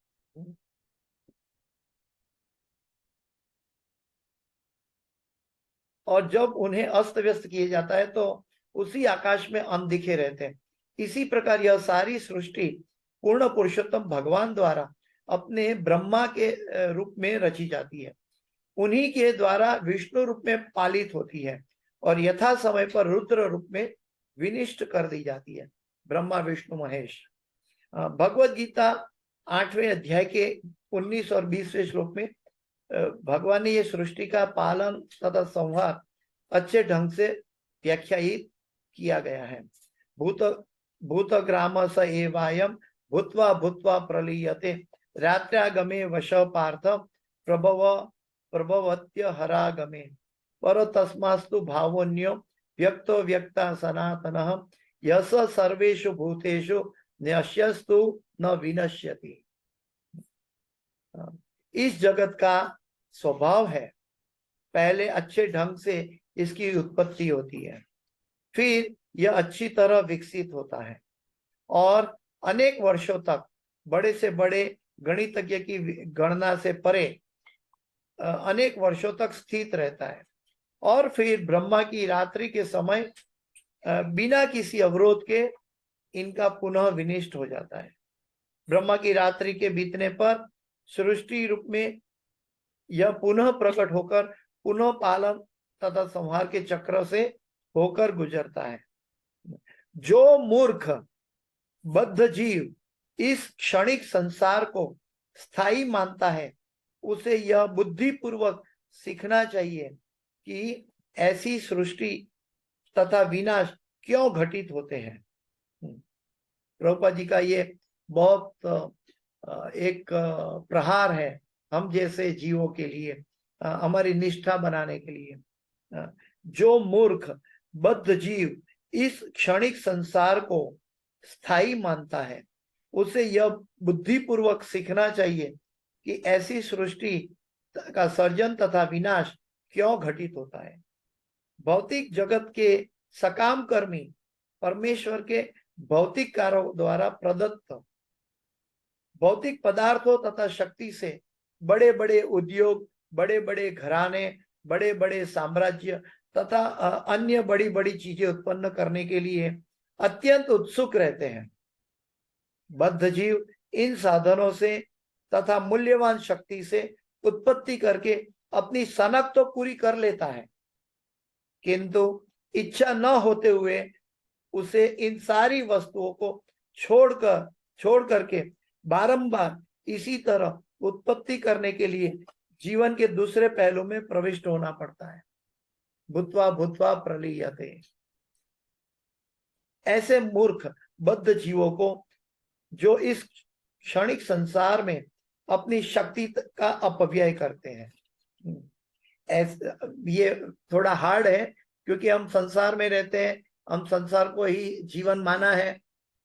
[SPEAKER 2] और जब उन्हें अस्त व्यस्त किया जाता है तो उसी आकाश में अनदिखे रहते हैं। इसी प्रकार यह सारी सृष्टि पूर्ण पुरुषोत्तम भगवान द्वारा अपने ब्रह्मा के रूप में रची जाती है। उन्हीं के द्वारा विष्णु रूप में पालित होती है और यथा समय पर रुद्र रूप में विनिष्ट कर दी जाती है। ब्रह्मा विष्णु महेश। भगवत गीता 8वें अध्याय के 19 और 20वें श्लोक में भगवान ने ये सृष्टि का पालन तथा संहार अच्छे ढंग से व्याख्यायित किया गया है। भूतग्राम स एवायम भूत्वा भूत्वा प्रलीयते रात्र्यागमे वश पार्थ प्रभवत्य हरागमे पर तस्मास्तु भावोन्यो व्यक्तो व्यक्ता सनातनः यस सर्वेषु भूतेषु नश्यस्तु न विनश्यति। इस जगत का स्वभाव है, पहले अच्छे ढंग से इसकी उत्पत्ति होती है, फिर यह अच्छी तरह विकसित होता है और अनेक वर्षों तक बड़े से बड़े गणितज्ञ की गणना से परे अनेक वर्षों तक स्थित रहता है, और फिर ब्रह्मा की रात्रि के समय बिना किसी अवरोध के इनका पुनः विनिष्ट हो जाता है। ब्रह्मा की रात्रि के बीतने पर सृष्टि रूप में यह पुनः प्रकट होकर पुनः पालन तथा संहार के चक्र से होकर गुजरता है। जो मूर्ख बद्ध जीव इस क्षणिक संसार को स्थायी मानता है, उसे यह बुद्धिपूर्वक सीखना चाहिए कि ऐसी सृष्टि तथा विनाश क्यों घटित होते हैं। प्रभुपाद जी का ये बहुत एक प्रहार है हम जैसे जीवों के लिए, हमारी निष्ठा बनाने के लिए। जो मूर्ख बद्ध जीव इस क्षणिक संसार को स्थायी मानता है, उसे यह बुद्धिपूर्वक सीखना चाहिए कि ऐसी सृष्टि का सर्जन तथा विनाश क्यों घटित होता है। भौतिक जगत के सकाम कर्मी परमेश्वर के भौतिक कार्यों द्वारा प्रदत्त भौतिक पदार्थों तथा शक्ति से बड़े बड़े उद्योग, बड़े बड़े घराने, बड़े बड़े साम्राज्य तथा अन्य बड़ी बड़ी चीजें उत्पन्न करने के लिए अत्यंत उत्सुक रहते हैं। बद्ध जीव इन साधनों से तथा मूल्यवान शक्ति से उत्पत्ति करके अपनी सनक तो पूरी कर लेता है, किंतु इच्छा न होते हुए उसे इन सारी वस्तुओं को छोड़ करके बारंबार इसी तरह उत्पत्ति करने के लिए जीवन के दूसरे पहलू में प्रविष्ट होना पड़ता है। भूत्वा भूत्वा प्रलीयते। ऐसे मूर्ख बद्ध जीवों को जो इस क्षणिक संसार में अपनी शक्ति का अपव्यय करते हैं, ये थोड़ा हार्ड है, क्योंकि हम संसार में रहते हैं, हम संसार को ही जीवन माना है,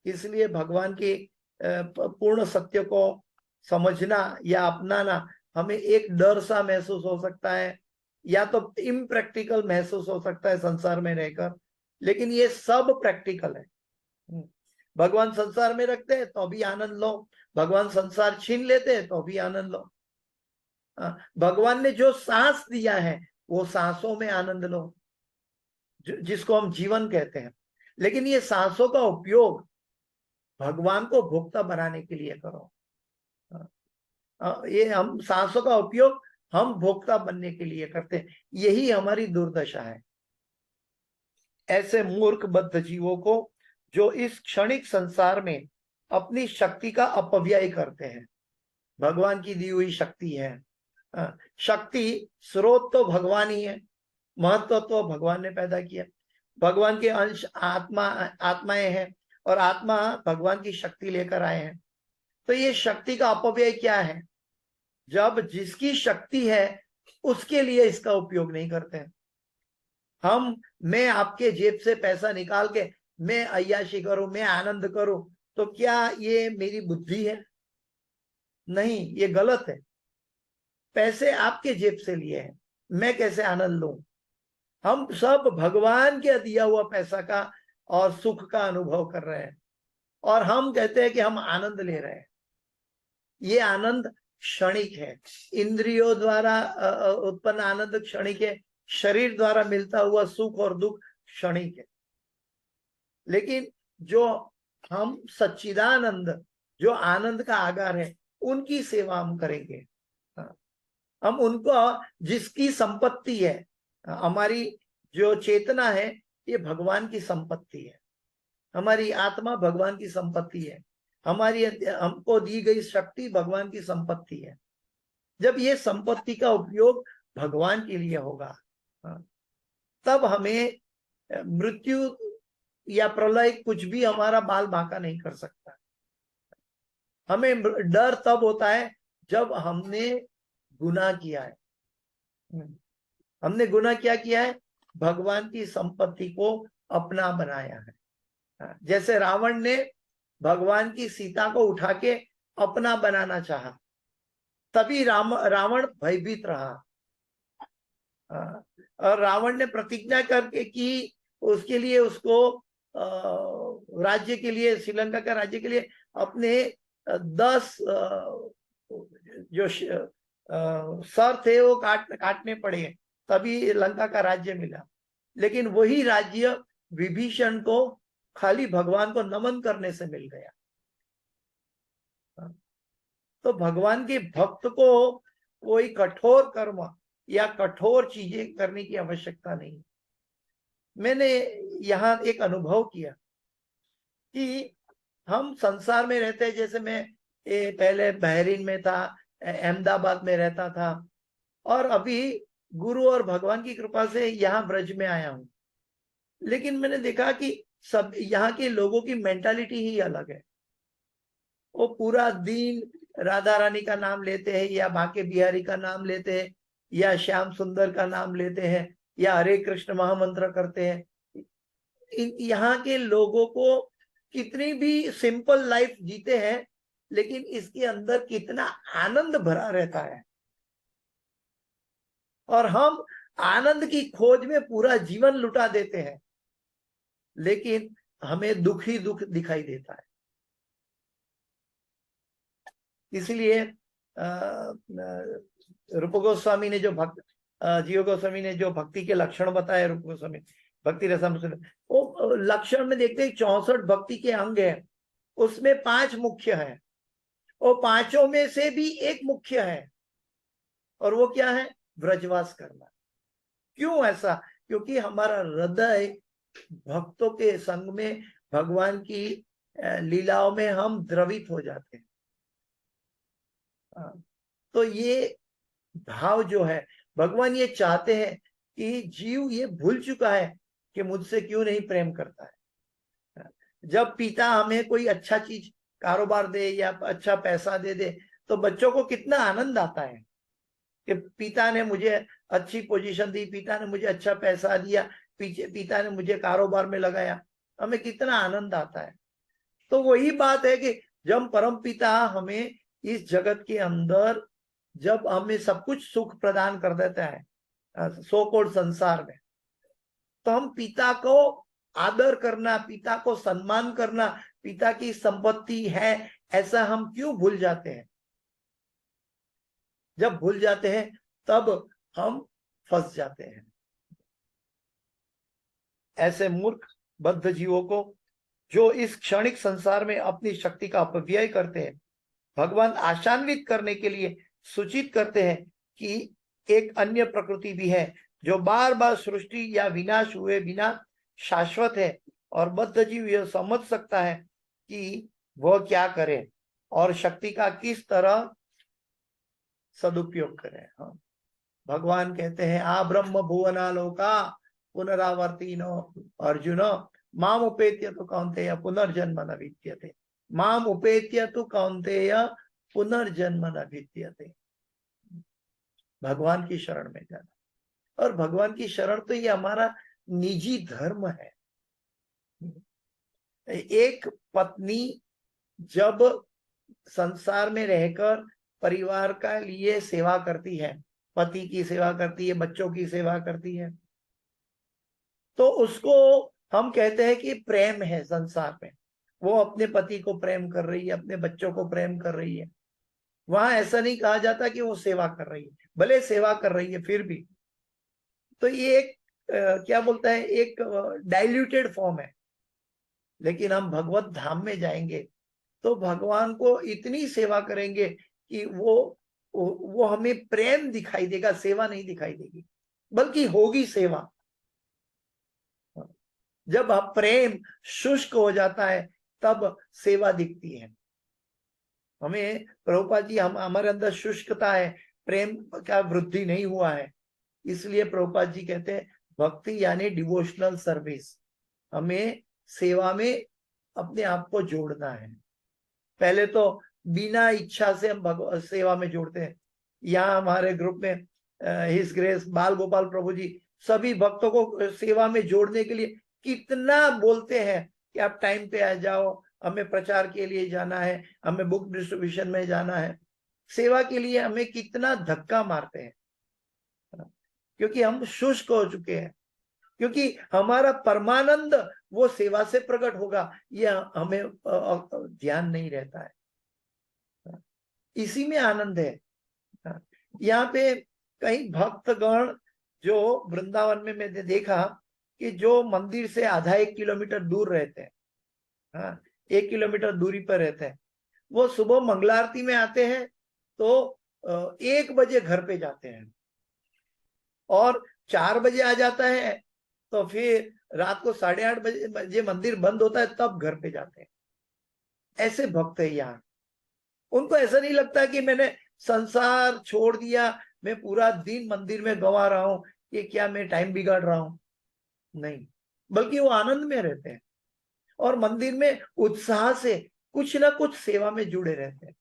[SPEAKER 2] इसलिए भगवान की पूर्ण सत्य को समझना या अपनाना हमें एक डर सा महसूस हो सकता है, या तो इम्प्रैक्टिकल महसूस हो सकता है संसार में रहकर, लेकिन ये सब प्रैक्टिकल है। भगवान संसार में रखते हैं तो भी आनंद लो, भगवान संसार छीन लेते हैं तो भी आनंद लो। भगवान ने जो सांस दिया है वो सांसों में आनंद लो, जिसको हम जीवन कहते हैं। लेकिन ये सांसों का उपयोग भगवान को भोक्ता बनाने के लिए करो। ये हम सांसों का उपयोग हम भोक्ता बनने के लिए करते हैं, यही हमारी दुर्दशा है। ऐसे मूर्ख बद्ध जीवों को जो इस क्षणिक संसार में अपनी शक्ति का अपव्यय करते हैं। भगवान की दी हुई शक्ति है, शक्ति स्रोत तो भगवान ही है, महत्व तो भगवान ने पैदा किया। भगवान के अंश आत्माएं हैं और आत्मा भगवान की शक्ति लेकर आए हैं। तो ये शक्ति का अपव्यय क्या है? जब जिसकी शक्ति है उसके लिए इसका उपयोग नहीं करते हैं। मैं आपके जेब से पैसा निकाल के मैं अय्याशी करूं, मैं आनंद करूं, तो क्या ये मेरी बुद्धि है? नहीं, ये गलत है। पैसे आपके जेब से लिए हैं, मैं कैसे आनंद लूं? हम सब भगवान के दिया हुआ पैसा का और सुख का अनुभव कर रहे हैं, और हम कहते हैं कि हम आनंद ले रहे हैं। ये आनंद क्षणिक है, इंद्रियों द्वारा उत्पन्न आनंद क्षणिक है, शरीर द्वारा मिलता हुआ सुख और दुख क्षणिक है। लेकिन जो हम सच्चिदानंद, जो आनंद का आगार है, उनकी सेवा हम करेंगे। हम उनको, जिसकी संपत्ति है, हमारी जो चेतना है ये भगवान की संपत्ति है, हमारी आत्मा भगवान की संपत्ति है, हमारी हमको दी गई शक्ति भगवान की संपत्ति है। जब ये संपत्ति का उपयोग भगवान के लिए होगा, तब हमें मृत्यु या प्रलय कुछ भी हमारा बाल बांका नहीं कर सकता। हमें डर तब होता है जब हमने गुनाह किया है। हमने गुनाह क्या किया है? भगवान की संपत्ति को अपना बनाया है। जैसे रावण ने भगवान की सीता को उठा के अपना बनाना चाहा, तभी रावण भयभीत रहा। और रावण ने प्रतिज्ञा करके की, उसके लिए उसको राज्य के लिए, श्रीलंका का राज्य के लिए अपने 10 जो सर थे वो काटने पड़े, तभी लंका का राज्य मिला। लेकिन वही राज्य विभीषण को खाली भगवान को नमन करने से मिल गया। तो भगवान के भक्त को कोई कठोर कर्म या कठोर चीजें करने की आवश्यकता नहीं। मैंने यहाँ एक अनुभव किया कि हम संसार में रहते हैं, जैसे मैं पहले बहरीन में था, अहमदाबाद में रहता था, और अभी गुरु और भगवान की कृपा से यहाँ ब्रज में आया हूँ। लेकिन मैंने देखा कि सब यहाँ के लोगों की मेंटालिटी ही अलग है। वो पूरा दिन राधा रानी का नाम लेते हैं, या बांके बिहारी का नाम लेते हैं, या श्याम सुंदर का नाम लेते हैं, या हरे कृष्ण महामंत्र करते हैं। यहाँ के लोगों को कितनी भी सिंपल लाइफ जीते हैं, लेकिन इसके अंदर कितना आनंद भरा रहता है। और हम आनंद की खोज में पूरा जीवन लुटा देते हैं, लेकिन हमें दुख ही दुख दिखाई देता है। इसलिए रूप गोस्वामी ने जो जीव गोस्वामी ने जो भक्ति के लक्षण बताए, रूप गोस्वामी भक्ति रसामृत, वो लक्षण में देखते हैं 64 भक्ति के अंग है, उसमें 5 मुख्य हैं, और 5 में से भी एक मुख्य है, और वो क्या है? ब्रजवास करना। क्यों ऐसा? क्योंकि हमारा हृदय भक्तों के संग में, भगवान की लीलाओं में हम द्रवित हो जाते हैं। तो ये भाव जो है, भगवान ये चाहते हैं कि जीव ये भूल चुका है कि मुझसे क्यों नहीं प्रेम करता है। जब पिता हमें कोई अच्छा चीज, कारोबार दे या अच्छा पैसा दे दे, तो बच्चों को कितना आनंद आता है। कि पिता ने मुझे अच्छी पोजीशन दी, पिता ने मुझे अच्छा पैसा दिया, पिता ने मुझे कारोबार में लगाया, हमें कितना आनंद आता है। तो वही बात है कि जब परम पिता हमें इस जगत के अंदर, जब हमें सब कुछ सुख प्रदान कर देता है सो कॉल्ड संसार में, तो हम पिता को आदर करना, पिता को सम्मान करना, पिता की संपत्ति है ऐसा हम क्यों भूल जाते हैं? जब भूल जाते हैं तब हम फंस जाते हैं। ऐसे मूर्ख बद्ध जीवों को जो इस क्षणिक संसार में अपनी शक्ति का अपव्यय करते हैं, भगवान आशान्वित करने के लिए सूचित करते हैं कि एक अन्य प्रकृति भी है जो बार बार सृष्टि या विनाश हुए बिना शाश्वत है, और बद्ध जीव यह समझ सकता है कि वह क्या करे और शक्ति का किस तरह सदुपयोग करे। हाँ, भगवान कहते हैं आ ब्रह्म भुवनालोका पुनरावर्तिनो अर्जुन माम उपेत्य तो कौन्तेय पुनर्जन्म न विद्यते। माम उपेत्य तो कौन्तेय पुनर्जन्म न विद्यते। भगवान की शरण में जाना, और भगवान की शरण तो ये हमारा निजी धर्म है। एक पत्नी जब संसार में रहकर परिवार का लिए सेवा करती है, पति की सेवा करती है, बच्चों की सेवा करती है, तो उसको हम कहते हैं कि प्रेम है संसार में। वो अपने पति को प्रेम कर रही है, अपने बच्चों को प्रेम कर रही है। वहां ऐसा नहीं कहा जाता कि वो सेवा कर रही है, भले सेवा कर रही है फिर भी। तो ये एक क्या बोलता है, एक डाइल्यूटेड फॉर्म है। लेकिन हम भगवत धाम में जाएंगे तो भगवान को इतनी सेवा करेंगे कि वो हमें प्रेम दिखाई देगा, सेवा नहीं दिखाई देगी, बल्कि होगी सेवा। जब प्रेम शुष्क हो जाता है तब सेवा दिखती है। हमें प्रभुपाद जी, हमारे अंदर शुष्कता है, प्रेम का वृद्धि नहीं हुआ है, इसलिए प्रभुपाद जी कहते हैं भक्ति यानी डिवोशनल सर्विस। हमें सेवा में अपने आप को जोड़ना है। पहले तो बिना इच्छा से हम सेवा में जोड़ते हैं। यहाँ हमारे ग्रुप में हिज ग्रेस बाल गोपाल प्रभु जी सभी भक्तों को सेवा में जोड़ने के लिए कितना बोलते हैं कि आप टाइम पे आ जाओ, हमें प्रचार के लिए जाना है, हमें बुक डिस्ट्रीब्यूशन में जाना है। सेवा के लिए हमें कितना धक्का मारते हैं, क्योंकि हम शुष्क हो चुके हैं, क्योंकि हमारा परमानंद वो सेवा से प्रकट होगा, यह हमें ध्यान नहीं रहता है। इसी में आनंद है। यहाँ पे कई भक्तगण जो वृंदावन में मैंने देखा कि जो मंदिर से आधा 1 किलोमीटर दूर रहते हैं, हाँ 1 किलोमीटर दूरी पर रहते हैं, वो सुबह मंगला आरती में आते हैं तो 1 बजे घर पे जाते हैं, और 4 बजे आ जाता है तो फिर रात को 8:30 बजे मंदिर बंद होता है तब घर पे जाते हैं। ऐसे भक्त है यहाँ। उनको ऐसा नहीं लगता कि मैंने संसार छोड़ दिया, मैं पूरा दिन मंदिर में गंवा रहा हूं, ये क्या मैं टाइम बिगाड़ रहा हूं, नहीं, बल्कि वो आनंद में रहते हैं और मंदिर में उत्साह से कुछ ना कुछ सेवा में जुड़े रहते हैं।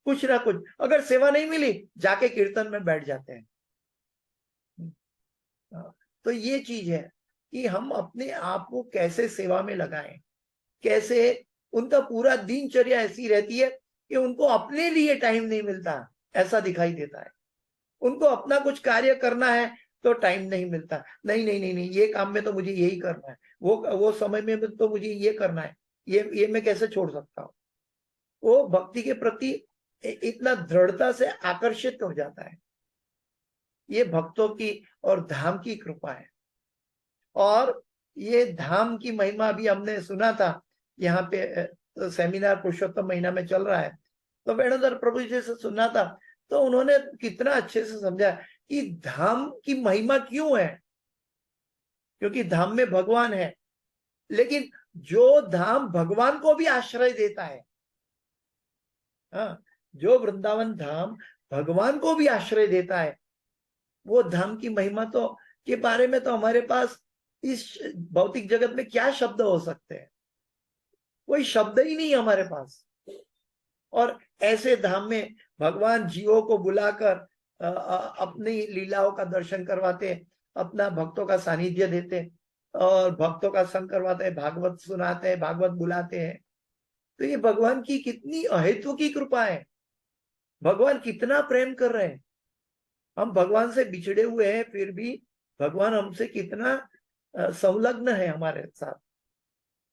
[SPEAKER 2] कुछ ना कुछ, अगर सेवा नहीं मिली जाके कीर्तन में बैठ जाते हैं। तो ये चीज है कि हम अपने आप को कैसे सेवा में लगाएं, कैसे। उनका पूरा दिनचर्या ऐसी रहती है कि उनको अपने लिए टाइम नहीं मिलता, ऐसा दिखाई देता है। उनको अपना कुछ कार्य करना है तो टाइम नहीं मिलता, नहीं नहीं नहीं नहीं, ये काम में तो मुझे यही करना है, वो समय में तो मुझे ये करना है, ये मैं कैसे छोड़ सकता हूँ। वो भक्ति के प्रति इतना दृढ़ता से आकर्षित हो जाता है। ये भक्तों की और धाम की कृपा है। और ये धाम की महिमा भी हमने सुना था, यहाँ पे सेमिनार पुरुषोत्तम महीना में चल रहा है, तो वेणुधर प्रभु जी से सुना था, तो उन्होंने कितना अच्छे से समझा कि धाम की महिमा क्यों है। क्योंकि धाम में भगवान है, लेकिन जो धाम भगवान को भी आश्रय देता है, हाँ, जो वृंदावन धाम भगवान को भी आश्रय देता है, वो धाम की महिमा तो के बारे में तो हमारे पास इस भौतिक जगत में क्या शब्द हो सकते हैं, कोई शब्द ही नहीं हमारे पास। और ऐसे धाम में भगवान जीवों को बुलाकर अपनी लीलाओं का दर्शन करवाते, अपना भक्तों का सानिध्य देते और भक्तों का संग करवाते हैं, भागवत सुनाते हैं, भागवत बुलाते हैं। तो ये भगवान की कितनी अहेतु की कृपा है, भगवान कितना प्रेम कर रहे हैं। हम भगवान से बिछड़े हुए हैं, फिर भी भगवान हमसे कितना संलग्न है हमारे साथ।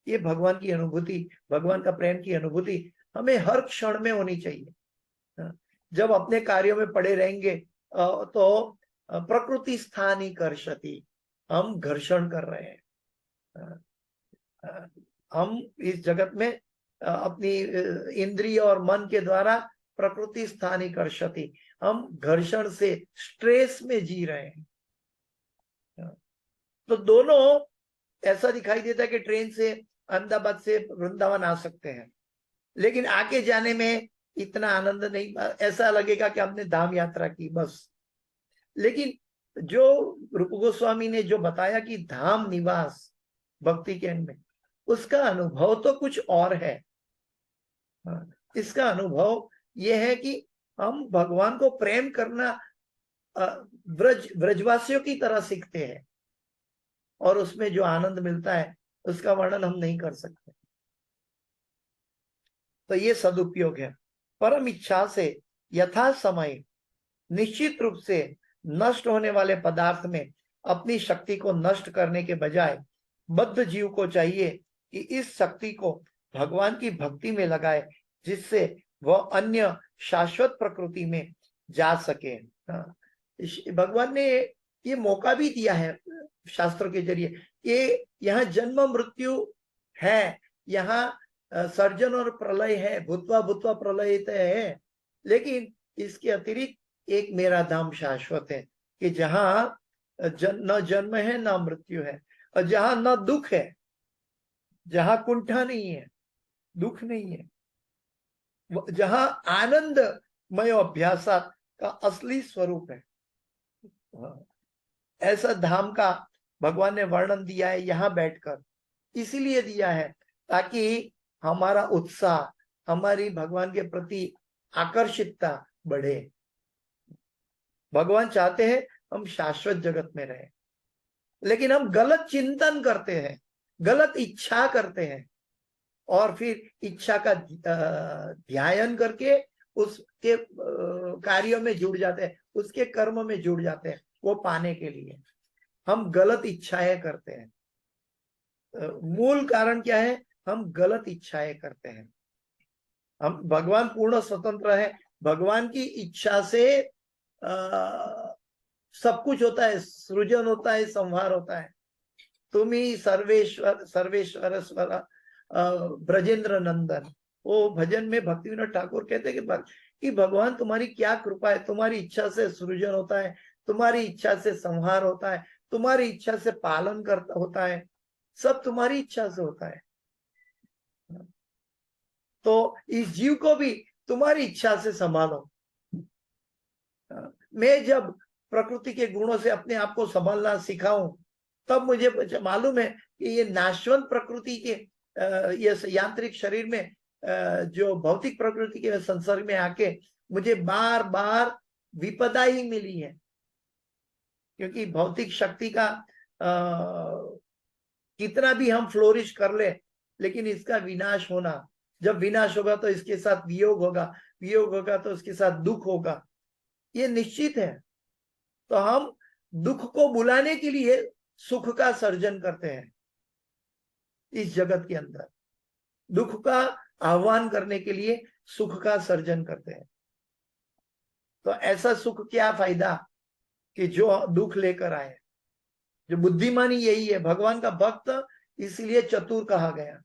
[SPEAKER 2] ये भगवान की अनुभूति, भगवान का प्रेम की अनुभूति हमें हर क्षण में होनी चाहिए। जब अपने कार्यों में पड़े रहेंगे तो प्रकृति स्थानी कर्षति, हम घर्षण कर रहे हैं। हम इस जगत में अपनी इंद्रिय और मन के द्वारा प्रकृति स्थानी कर्षति, हम घर्षण से, स्ट्रेस में जी रहे हैं। तो दोनों ऐसा दिखाई देता है कि ट्रेन से अहमदाबाद से वृंदावन आ सकते हैं, लेकिन आके जाने में इतना आनंद नहीं, ऐसा लगेगा कि हमने धाम यात्रा की बस। लेकिन जो रूप गोस्वामी ने जो बताया कि धाम निवास भक्ति के में, उसका अनुभव तो कुछ और है। इसका अनुभव यह है कि हम भगवान को प्रेम करना ब्रजवासियों की तरह सीखते हैं, और उसमें जो आनंद मिलता है उसका वर्णन हम नहीं कर सकते। तो ये सदुपयोग है। परम इच्छा से यथा समय निश्चित रूप से नष्ट होने वाले पदार्थ में अपनी शक्ति को नष्ट करने के बजाय बद्ध जीव को चाहिए कि इस शक्ति को भगवान की भक्ति में लगाए, जिससे वह अन्य शाश्वत प्रकृति में जा सके। भगवान ने ये मौका भी दिया है शास्त्रों के जरिए कि यहाँ जन्म मृत्यु है, यहाँ सर्जन और प्रलय है, भूतवा भूतवा प्रलय है, लेकिन इसके अतिरिक्त एक मेरा धाम शाश्वत है कि जहां न जन्म है न मृत्यु है, और जहां न दुख है, जहां कुंठा नहीं है, दुख नहीं है, जहां आनंदमय अभ्यासा का असली स्वरूप है। ऐसा धाम का भगवान ने वर्णन दिया है यहाँ बैठकर, इसीलिए दिया है ताकि हमारा उत्साह, हमारी भगवान के प्रति आकर्षितता बढ़े। भगवान चाहते हैं हम शाश्वत जगत में रहें, लेकिन हम गलत चिंतन करते हैं, गलत इच्छा करते हैं, और फिर इच्छा का ध्यान करके उसके कार्यों में जुड़ जाते हैं, उसके कर्म में जुड़ जाते हैं, वो पाने के लिए हम गलत इच्छाएं करते हैं। मूल कारण क्या है? हम गलत इच्छाएं करते हैं। हम, भगवान पूर्ण स्वतंत्र है, भगवान की इच्छा से सब कुछ होता है, सृजन होता है, संहार होता है। तुम ही सर्वेश्वर सर्वेश्वर स्वर ब्रजेंद्र नंदन, वो भजन में भक्ति विनोद ठाकुर कहते हैं कि भगवान तुम्हारी क्या कृपा है, तुम्हारी इच्छा से सृजन होता है, तुम्हारी इच्छा से संहार होता है, तुम्हारी इच्छा से पालन करता होता है, सब तुम्हारी इच्छा से होता है। तो इस जीव को भी तुम्हारी इच्छा से संभालो। मैं जब प्रकृति के गुणों से अपने आप को संभालना सिखाऊं, तब मुझे मालूम है कि ये नाशवंत प्रकृति के ये यांत्रिक शरीर में जो भौतिक प्रकृति के संसर्ग में आके मुझे बार बार विपदा ही मिली है, क्योंकि भौतिक शक्ति का कितना भी हम फ्लोरिश कर ले, लेकिन इसका विनाश होना, जब विनाश होगा तो इसके साथ वियोग होगा, वियोग होगा तो उसके साथ दुख होगा, ये निश्चित है। तो हम दुख को बुलाने के लिए सुख का सर्जन करते हैं इस जगत के अंदर, दुख का आह्वान करने के लिए सुख का सर्जन करते हैं। तो ऐसा सुख क्या फायदा कि जो दुख लेकर आए। जो बुद्धिमानी यही है, भगवान का भक्त इसलिए चतुर कहा गया,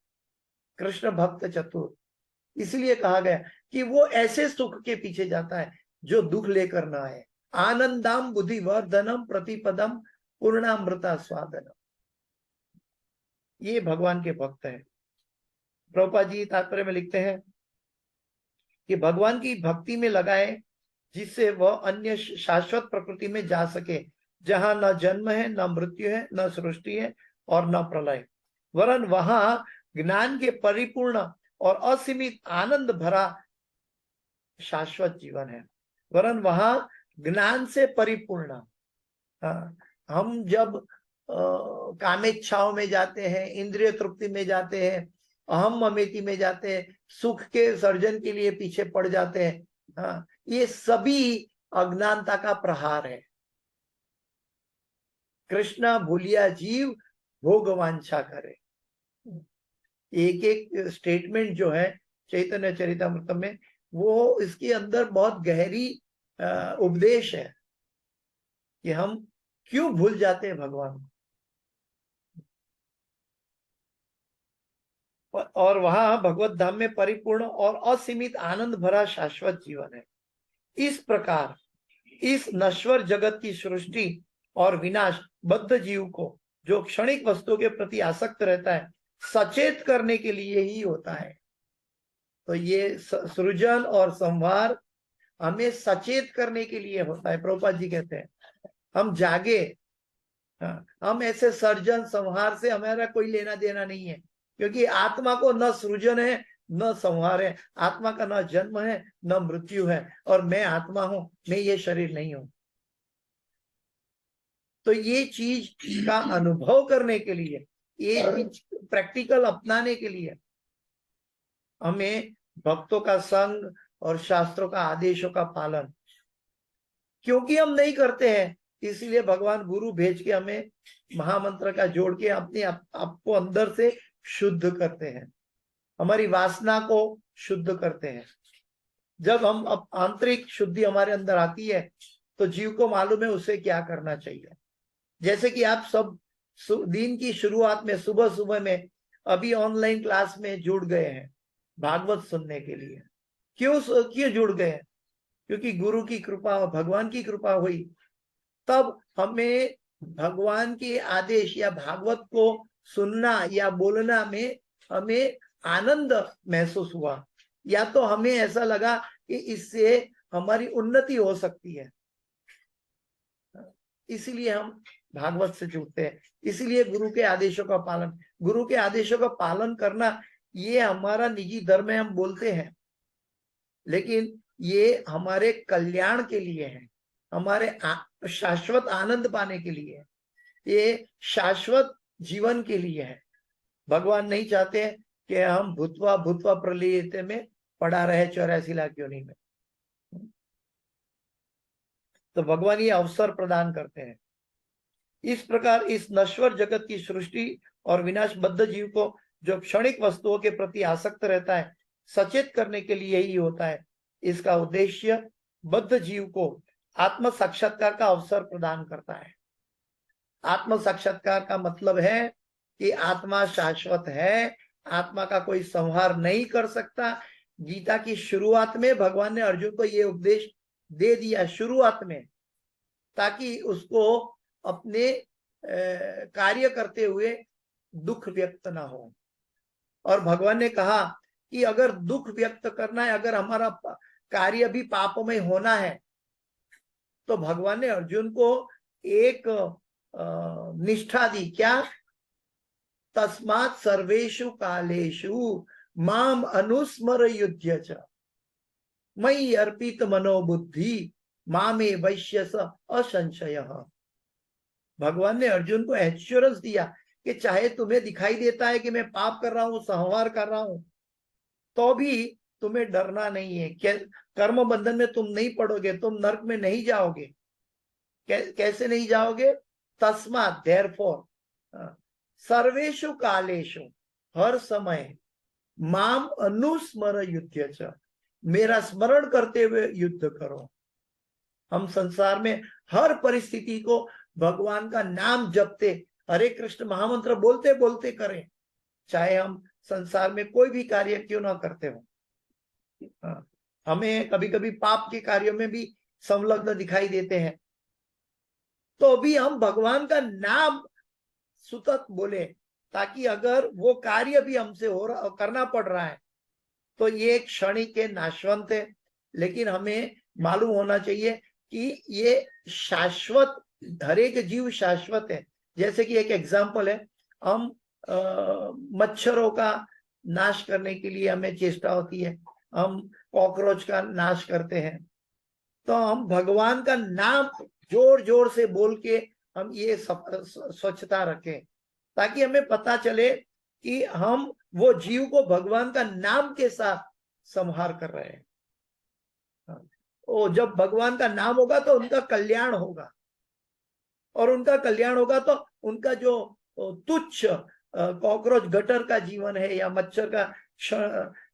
[SPEAKER 2] कृष्ण भक्त चतुर इसलिए कहा गया कि वो ऐसे सुख के पीछे जाता है जो दुख लेकर ना आए। आनंदाम बुद्धिवर्धनम प्रतिपदम पूर्णामृता स्वादनम, ये भगवान के भक्त हैं। प्रभुपाद जी तात्पर्य में लिखते हैं कि भगवान की भक्ति में लगाए, जिससे वह अन्य शाश्वत प्रकृति में जा सके, जहां न जन्म है, न मृत्यु है, न सृष्टि है और न प्रलय, वरन वहां ज्ञान के परिपूर्ण और असीमित आनंद भरा शाश्वत जीवन है। वरन वहां ज्ञान से परिपूर्ण। हाँ, हम जब कामेच्छाओं में जाते हैं, इंद्रिय तृप्ति में जाते हैं, अहम ममेति में जाते हैं, सुख के सर्जन के लिए पीछे पड़ जाते हैं, हाँ, ये सभी अज्ञानता का प्रहार है। कृष्णा भूलिया जीव भोगवांछा करे, एक एक स्टेटमेंट जो है चैतन्य चरितामृत में, वो इसके अंदर बहुत गहरी उपदेश है कि हम क्यों भूल जाते हैं भगवान को। और वहां भगवत धाम में परिपूर्ण और असीमित आनंद भरा शाश्वत जीवन है। इस प्रकार इस नश्वर जगत की सृष्टि और विनाश बद्ध जीव को, जो क्षणिक वस्तुओं के प्रति आसक्त रहता है, सचेत करने के लिए ही होता है। तो ये सृजन और संहार हमें सचेत करने के लिए होता है। प्रभुपाद जी कहते हैं हम जागे, हाँ, हम ऐसे सर्जन संहार से हमारा कोई लेना देना नहीं है, क्योंकि आत्मा को न सृजन है न संहार है, आत्मा का न जन्म है न मृत्यु है, और मैं आत्मा हूं, मैं ये शरीर नहीं हूं। तो ये चीज का अनुभव करने के लिए, ये चीज प्रैक्टिकल अपनाने के लिए हमें भक्तों का संग और शास्त्रों का आदेशों का पालन, क्योंकि हम नहीं करते हैं, इसलिए भगवान गुरु भेज के हमें महामंत्र का जोड़ के अपने आपको अंदर से शुद्ध करते हैं, हमारी वासना को शुद्ध करते हैं। जब हम आंतरिक शुद्धि हमारे अंदर आती है तो जीव को मालूम है उसे क्या करना चाहिए। जैसे कि आप सब दिन की शुरुआत में सुबह सुबह में अभी ऑनलाइन क्लास में जुड़ गए हैं भागवत सुनने के लिए। क्यों जुड़ गए हैं? क्योंकि गुरु की कृपा, भगवान की कृपा हुई, तब हमें भगवान के आदेश या भागवत को सुनना या बोलना में हमें आनंद महसूस हुआ, या तो हमें ऐसा लगा कि इससे हमारी उन्नति हो सकती है, इसीलिए हम भागवत से जुड़ते हैं। इसीलिए गुरु के आदेशों का पालन, गुरु के आदेशों का पालन करना ये हमारा निजी धर्म है, हम बोलते हैं, लेकिन ये हमारे कल्याण के लिए है, हमारे शाश्वत आनंद पाने के लिए है, ये शाश्वत जीवन के लिए है। भगवान नहीं चाहते कि हम भूतवा भूतवा प्रलय में पड़ा रहे 84 लाख योनि में। तो भगवान ये अवसर प्रदान करते हैं। इस प्रकार इस नश्वर जगत की सृष्टि और विनाश बद्ध जीव को, जो क्षणिक वस्तुओं के प्रति आसक्त रहता है, सचेत करने के लिए ही होता है। इसका उद्देश्य बद्ध जीव को आत्म साक्षात्कार का अवसर प्रदान करता है। आत्म साक्षात्कार का मतलब है कि आत्मा शाश्वत है, आत्मा का कोई संहार नहीं कर सकता। गीता की शुरुआत में भगवान ने अर्जुन को यह उपदेश दे दिया शुरुआत में, ताकि उसको अपने कार्य करते हुए दुख व्यक्त ना हो। और भगवान ने कहा कि अगर दुख व्यक्त करना है, अगर हमारा कार्य भी पापमय होना है, तो भगवान ने अर्जुन को एक निष्ठा दी। क्या? तस्मात् सर्वेषु कालेषु माम अनुस्मर युध्य च मयि अर्पित मनोबुद्धि मामे वैश्यस असंशय। भगवान ने अर्जुन को एश्योरेंस दिया कि चाहे तुम्हें दिखाई देता है कि मैं पाप कर रहा हूं, संहार कर रहा हूं, तो भी तुम्हें डरना नहीं है। कर्म बंधन में तुम नहीं पड़ोगे, तुम नरक में नहीं जाओगे। कैसे नहीं जाओगे? तस्मात्, देयरफॉर, सर्वेषु कालेषु, हर समय, माम अनुस्मर युध्य च, मेरा स्मरण करते हुए युद्ध करो। हम संसार में हर परिस्थिति को भगवान का नाम जपते, हरे कृष्ण महामंत्र बोलते बोलते करें, चाहे हम संसार में कोई भी कार्य क्यों ना करते हो। हमें कभी कभी पाप के कार्यों में भी संलग्न दिखाई देते हैं, तो भी हम भगवान का नाम सुतत बोले, ताकि अगर वो कार्य भी हमसे हो रहा, करना पड़ रहा है, तो ये क्षणिक के नाशवंत है, लेकिन हमें मालूम होना चाहिए कि ये शाश्वत, हर एक जीव शाश्वत है। जैसे कि एक एग्जाम्पल है, हम मच्छरों का नाश करने के लिए हमें चेष्टा होती है, हम कॉकरोच का नाश करते हैं, तो हम भगवान का नाम जोर जोर से बोल के हम ये स्वच्छता रखें, ताकि हमें पता चले कि हम वो जीव को भगवान का नाम के साथ संहार कर रहे हैं। वो जब भगवान का नाम होगा तो उनका कल्याण होगा, और उनका कल्याण होगा तो उनका जो तुच्छ कॉकरोच गटर का जीवन है या मच्छर का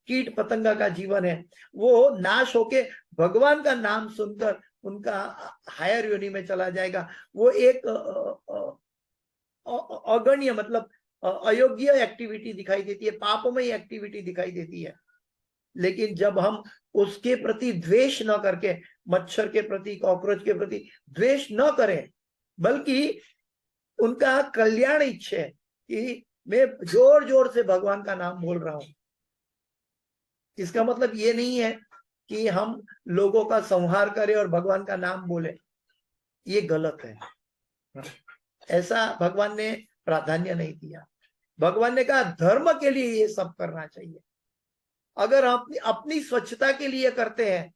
[SPEAKER 2] कीट पतंगा का जीवन है, वो नाश होके भगवान का नाम सुनकर उनका हायर योनि में चला जाएगा। वो एक अगण्य मतलब अयोग्य एक्टिविटी दिखाई देती है, पापमय एक्टिविटी दिखाई देती है। लेकिन जब हम उसके प्रति द्वेष न करके, मच्छर के प्रति, कॉकरोच के प्रति द्वेष न करें, बल्कि उनका कल्याण इच्छे कि मैं जोर जोर से भगवान का नाम बोल रहा हूं, इसका मतलब ये नहीं है कि हम लोगों का संहार करें और भगवान का नाम बोले, ये गलत है। ऐसा भगवान ने प्राधान्य नहीं दिया। भगवान ने कहा धर्म के लिए ये सब करना चाहिए। अगर हम अपनी स्वच्छता के लिए करते हैं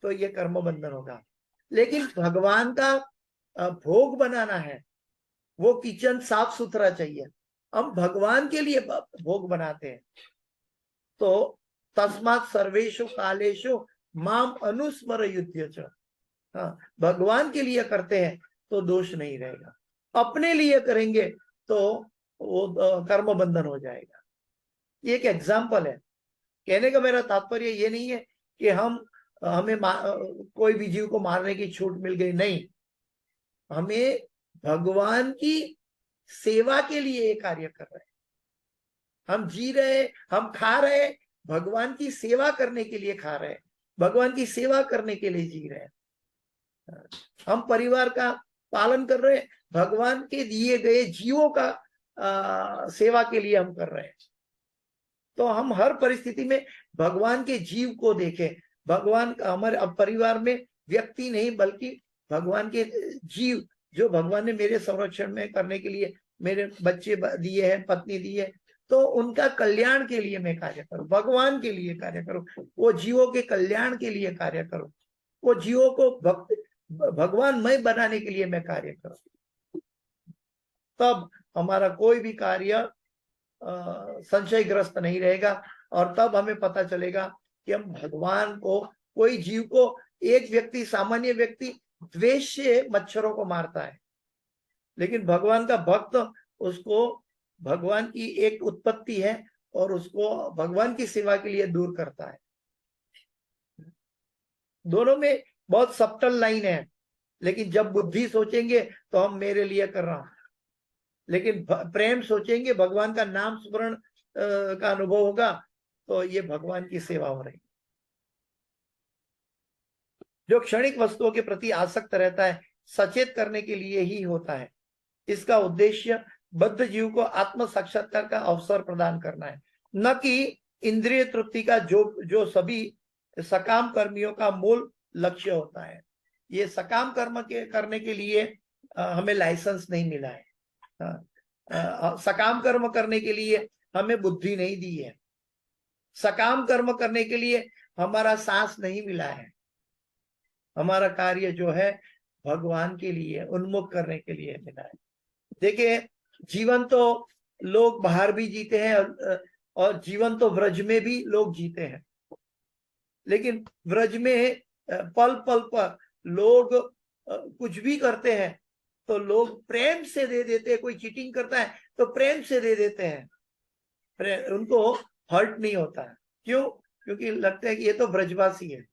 [SPEAKER 2] तो ये कर्म बंधन होगा, लेकिन भगवान का भोग बनाना है, वो किचन साफ सुथरा चाहिए, हम भगवान के लिए भोग बनाते हैं। तो तस्मात् सर्वेषु कालेषु माम अनुस्मर युध्य च। हाँ, भगवान के लिए करते हैं तो दोष नहीं रहेगा, अपने लिए करेंगे तो वो कर्म बंधन हो जाएगा। ये एक एग्जाम्पल है। कहने का मेरा तात्पर्य ये नहीं है कि हमें कोई भी जीव को मारने की छूट मिल गई, नहीं, हमें भगवान की सेवा के लिए ये कार्य कर रहे हैं। हम जी रहे, हम खा रहे, भगवान की सेवा करने के लिए खा रहे हैं, भगवान की सेवा करने के लिए जी रहे हैं। हम परिवार का पालन कर रहे हैं, भगवान के दिए गए जीवों का सेवा के लिए हम कर रहे हैं। तो हम हर परिस्थिति में भगवान के जीव को देखें। भगवान हमारे परिवार में व्यक्ति नहीं, बल्कि भगवान के जीव जो भगवान ने मेरे संरक्षण में करने के लिए मेरे बच्चे दिए हैं, पत्नी दी है, तो उनका कल्याण के लिए मैं कार्य करूं, भगवान के लिए कार्य करूं, वो जीवों के कल्याण के लिए कार्य करूं, वो जीवों को भगवानमय बनाने के लिए मैं कार्य करूं। तब हमारा कोई भी कार्य संशयग्रस्त नहीं रहेगा, और तब हमें पता चलेगा कि हम भगवान को, कोई जीव को, एक व्यक्ति, सामान्य व्यक्ति द्वेष से मच्छरों को मारता है, लेकिन भगवान का भक्त उसको भगवान की एक उत्पत्ति है और उसको भगवान की सेवा के लिए दूर करता है। दोनों में बहुत सब्टल लाइन है, लेकिन जब बुद्धि सोचेंगे तो हम मेरे लिए कर रहा हूं, लेकिन प्रेम सोचेंगे, भगवान का नाम स्मरण का अनुभव होगा, तो ये भगवान की सेवा हो रही। जो क्षणिक वस्तुओं के प्रति आसक्त रहता है, सचेत करने के लिए ही होता है। इसका उद्देश्य बद्ध जीव को आत्म साक्षात्कार का अवसर प्रदान करना है, न कि इंद्रिय तृप्ति का जो सभी सकाम कर्मियों का मूल लक्ष्य होता है। ये सकाम कर्म करने के लिए हमें लाइसेंस नहीं मिला है, सकाम कर्म करने के लिए हमें बुद्धि नहीं दी है, सकाम कर्म करने के लिए हमारा सांस नहीं मिला है। हमारा कार्य जो है भगवान के लिए उन्मुख करने के लिए मिला है। देखिए, जीवन तो लोग बाहर भी जीते हैं और जीवन तो व्रज में भी लोग जीते हैं, लेकिन व्रज में पल पल पर लोग कुछ भी करते हैं तो लोग प्रेम से दे देते हैं। कोई चीटिंग करता है तो प्रेम से दे देते हैं, उनको हर्ट नहीं होता है। क्यों? क्योंकि लगता है कि ये तो ब्रजवासी है,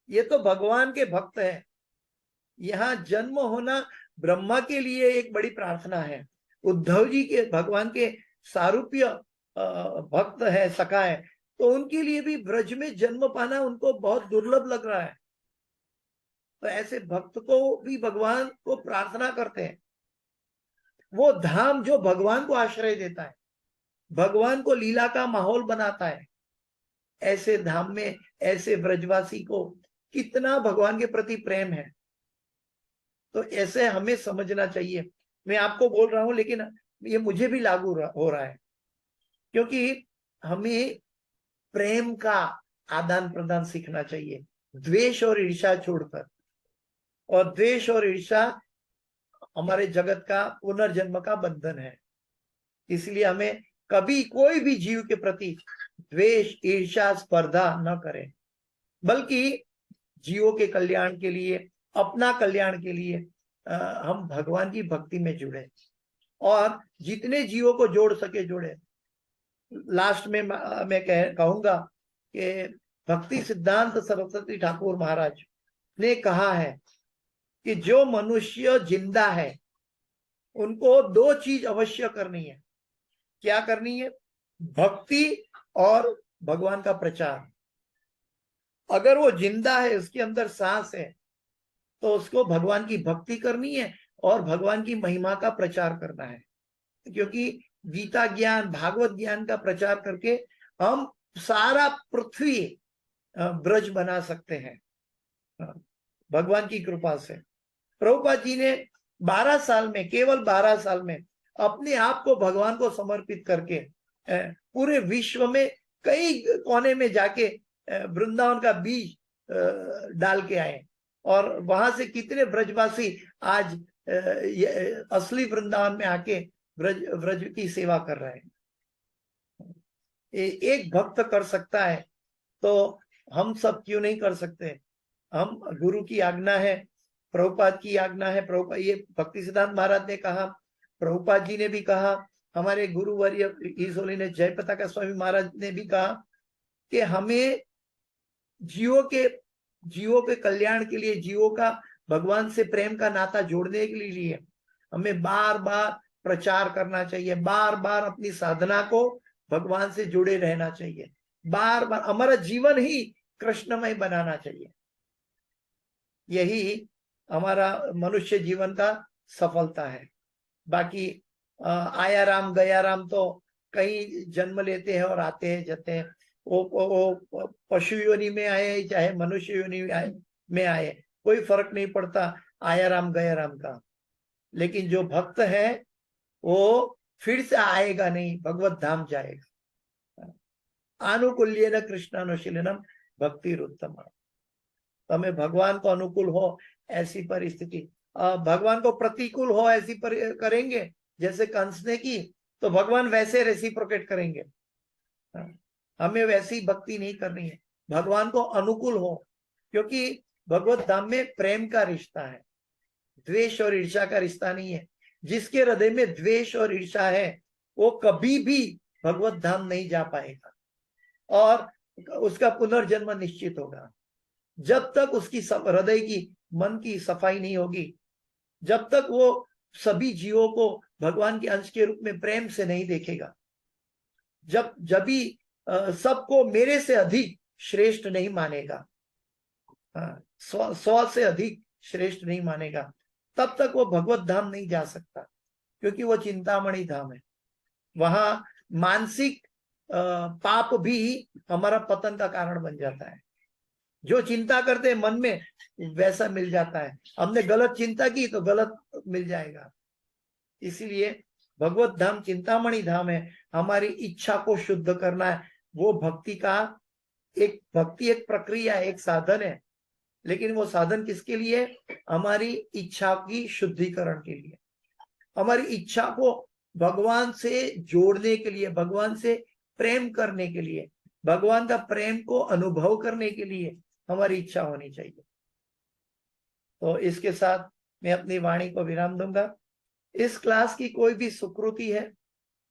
[SPEAKER 2] ये तो भगवान के भक्त है। यहाँ जन्म होना ब्रह्मा के लिए एक बड़ी प्रार्थना है। उद्धव जी के भगवान के सारूप्य भक्त है, सखा है, तो उनके लिए भी ब्रज में जन्म पाना उनको बहुत दुर्लभ लग रहा है। तो ऐसे भक्त को भी भगवान को प्रार्थना करते हैं। वो धाम जो भगवान को आश्रय देता है, भगवान को लीला का माहौल बनाता है, ऐसे धाम में ऐसे ब्रजवासी को कितना भगवान के प्रति प्रेम है। तो ऐसे हमें समझना चाहिए। मैं आपको बोल रहा हूं, लेकिन ये मुझे भी लागू हो रहा है, क्योंकि हमें प्रेम का आदान प्रदान सीखना चाहिए। द्वेष और ईर्ष्या छोड़कर। और द्वेष और ईर्ष्या हमारे जगत का पुनर्जन्म का बंधन है। इसलिए हमें कभी कोई भी जीव के प्रति द्वेष, ईर्ष्या, स्पर्धा न करें, बल्कि जीवों के कल्याण के लिए, अपना कल्याण के लिए हम भगवान की भक्ति में जुड़े और जितने जीवों को जोड़ सके जोड़े। लास्ट में मैं कहूंगा कि भक्ति सिद्धांत सरस्वती ठाकुर महाराज ने कहा है कि जो मनुष्य जिंदा है उनको दो चीज अवश्य करनी है। क्या करनी है? भक्ति और भगवान का प्रचार। अगर वो जिंदा है, उसके अंदर सांस है, तो उसको भगवान की भक्ति करनी है और भगवान की महिमा का प्रचार करना है। क्योंकि गीता ज्ञान, भागवत ज्ञान का प्रचार करके हम सारा पृथ्वी ब्रज बना सकते हैं भगवान की कृपा से। प्रभुपाद जी ने 12 साल में, केवल 12 साल में अपने आप को भगवान को समर्पित करके पूरे विश्व में कई कोने में जाके वृंदावन का बीज डाल के आए और वहां से कितने ब्रजवासी आज असली वृंदावन में आके ब्रज की सेवा कर रहे हैं। एक भक्त कर सकता है तो हम सब क्यों नहीं कर सकते? हम, गुरु की आज्ञा है, प्रभुपाद की आज्ञा है। प्रभुपाद, ये भक्ति सिद्धांत महाराज ने कहा, प्रभुपाद जी ने भी कहा, हमारे गुरुवर्य हिज होलीनेस जय पताका स्वामी महाराज ने भी कहा कि हमें जीवों के कल्याण के लिए, जीवों का भगवान से प्रेम का नाता जोड़ने के लिए हमें बार बार प्रचार करना चाहिए, बार बार अपनी साधना को भगवान से जुड़े रहना चाहिए, बार बार हमारा जीवन ही कृष्णमय बनाना चाहिए। यही हमारा मनुष्य जीवन का सफलता है। बाकी आया राम गया राम तो कई जन्म लेते हैं और आते हैं जाते हैं। वो पशु योनि में आए चाहे मनुष्य योनि में आए, कोई फर्क नहीं पड़ता आया राम गया राम का। लेकिन जो भक्त है वो फिर से आएगा नहीं, भगवत धाम जाएगा। आनुकूल्येन कृष्णानुशीलनम भक्तिरुत्तम। तो हमें भगवान को अनुकूल हो ऐसी परिस्थिति, भगवान को प्रतिकूल हो ऐसी करेंगे जैसे कंस ने की, तो भगवान वैसे रेसिप्रोकेट करेंगे। हमें वैसी भक्ति नहीं करनी है, भगवान को अनुकूल हो, क्योंकि भगवत धाम में प्रेम का रिश्ता है, द्वेष और ईर्ष्या का रिश्ता नहीं है। जिसके हृदय में द्वेष और ईर्ष्या है वो कभी भी भगवत धाम नहीं जा पाएगा और उसका पुनर्जन्म निश्चित होगा। जब तक उसकी हृदय की, मन की सफाई नहीं होगी, जब तक वो सभी जीवों को भगवान के अंश के रूप में प्रेम से नहीं देखेगा, जब भी सबको मेरे से अधिक श्रेष्ठ नहीं मानेगा, स्व से अधिक श्रेष्ठ नहीं मानेगा, तब तक वो भगवत धाम नहीं जा सकता। क्योंकि वो चिंतामणि धाम है, वहां मानसिक पाप भी हमारा पतन का कारण बन जाता है। जो चिंता करते हैं मन में वैसा मिल जाता है। हमने गलत चिंता की तो गलत मिल जाएगा। इसीलिए भगवत धाम चिंतामणि धाम है, हमारी इच्छा को शुद्ध करना है। वो भक्ति एक प्रक्रिया है, एक साधन है, लेकिन वो साधन किसके लिए? हमारी इच्छा की शुद्धिकरण के लिए, हमारी इच्छा को भगवान से जोड़ने के लिए, भगवान से प्रेम करने के लिए, भगवान का प्रेम को अनुभव करने के लिए हमारी इच्छा होनी चाहिए। तो इसके साथ मैं अपनी वाणी को विराम दूंगा। इस क्लास की कोई भी सुकृति है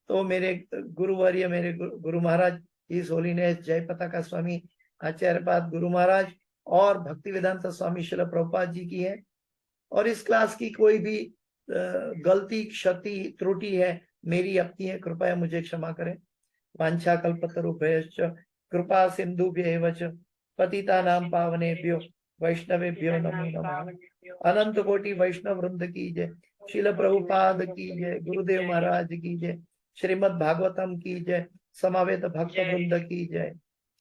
[SPEAKER 2] तो मेरे गुरुवर्य, मेरे गुरु महाराज हिज होलीनेस जय पताका स्वामी आचार्यपाद गुरु महाराज और भक्ति वेदांत स्वामी श्रील प्रभुपाद जी की है। और इस क्लास की कोई भी गलती, क्षति, त्रुटि है मेरी अपनी है, कृपया मुझे क्षमा करें। वांछा कल्पतरुभ्यश्च कृपा सिंधुभ्यैव च पतितानां पावनेभ्यो वैष्णवेभ्यो नमो नमः। अनंत कोटि वैष्णव वृंद की जय, श्रील प्रभुपाद की जय, गुरुदेव महाराज की जय, श्रीमद् भागवतम की जय, समावेत भक्त वृंद की जय।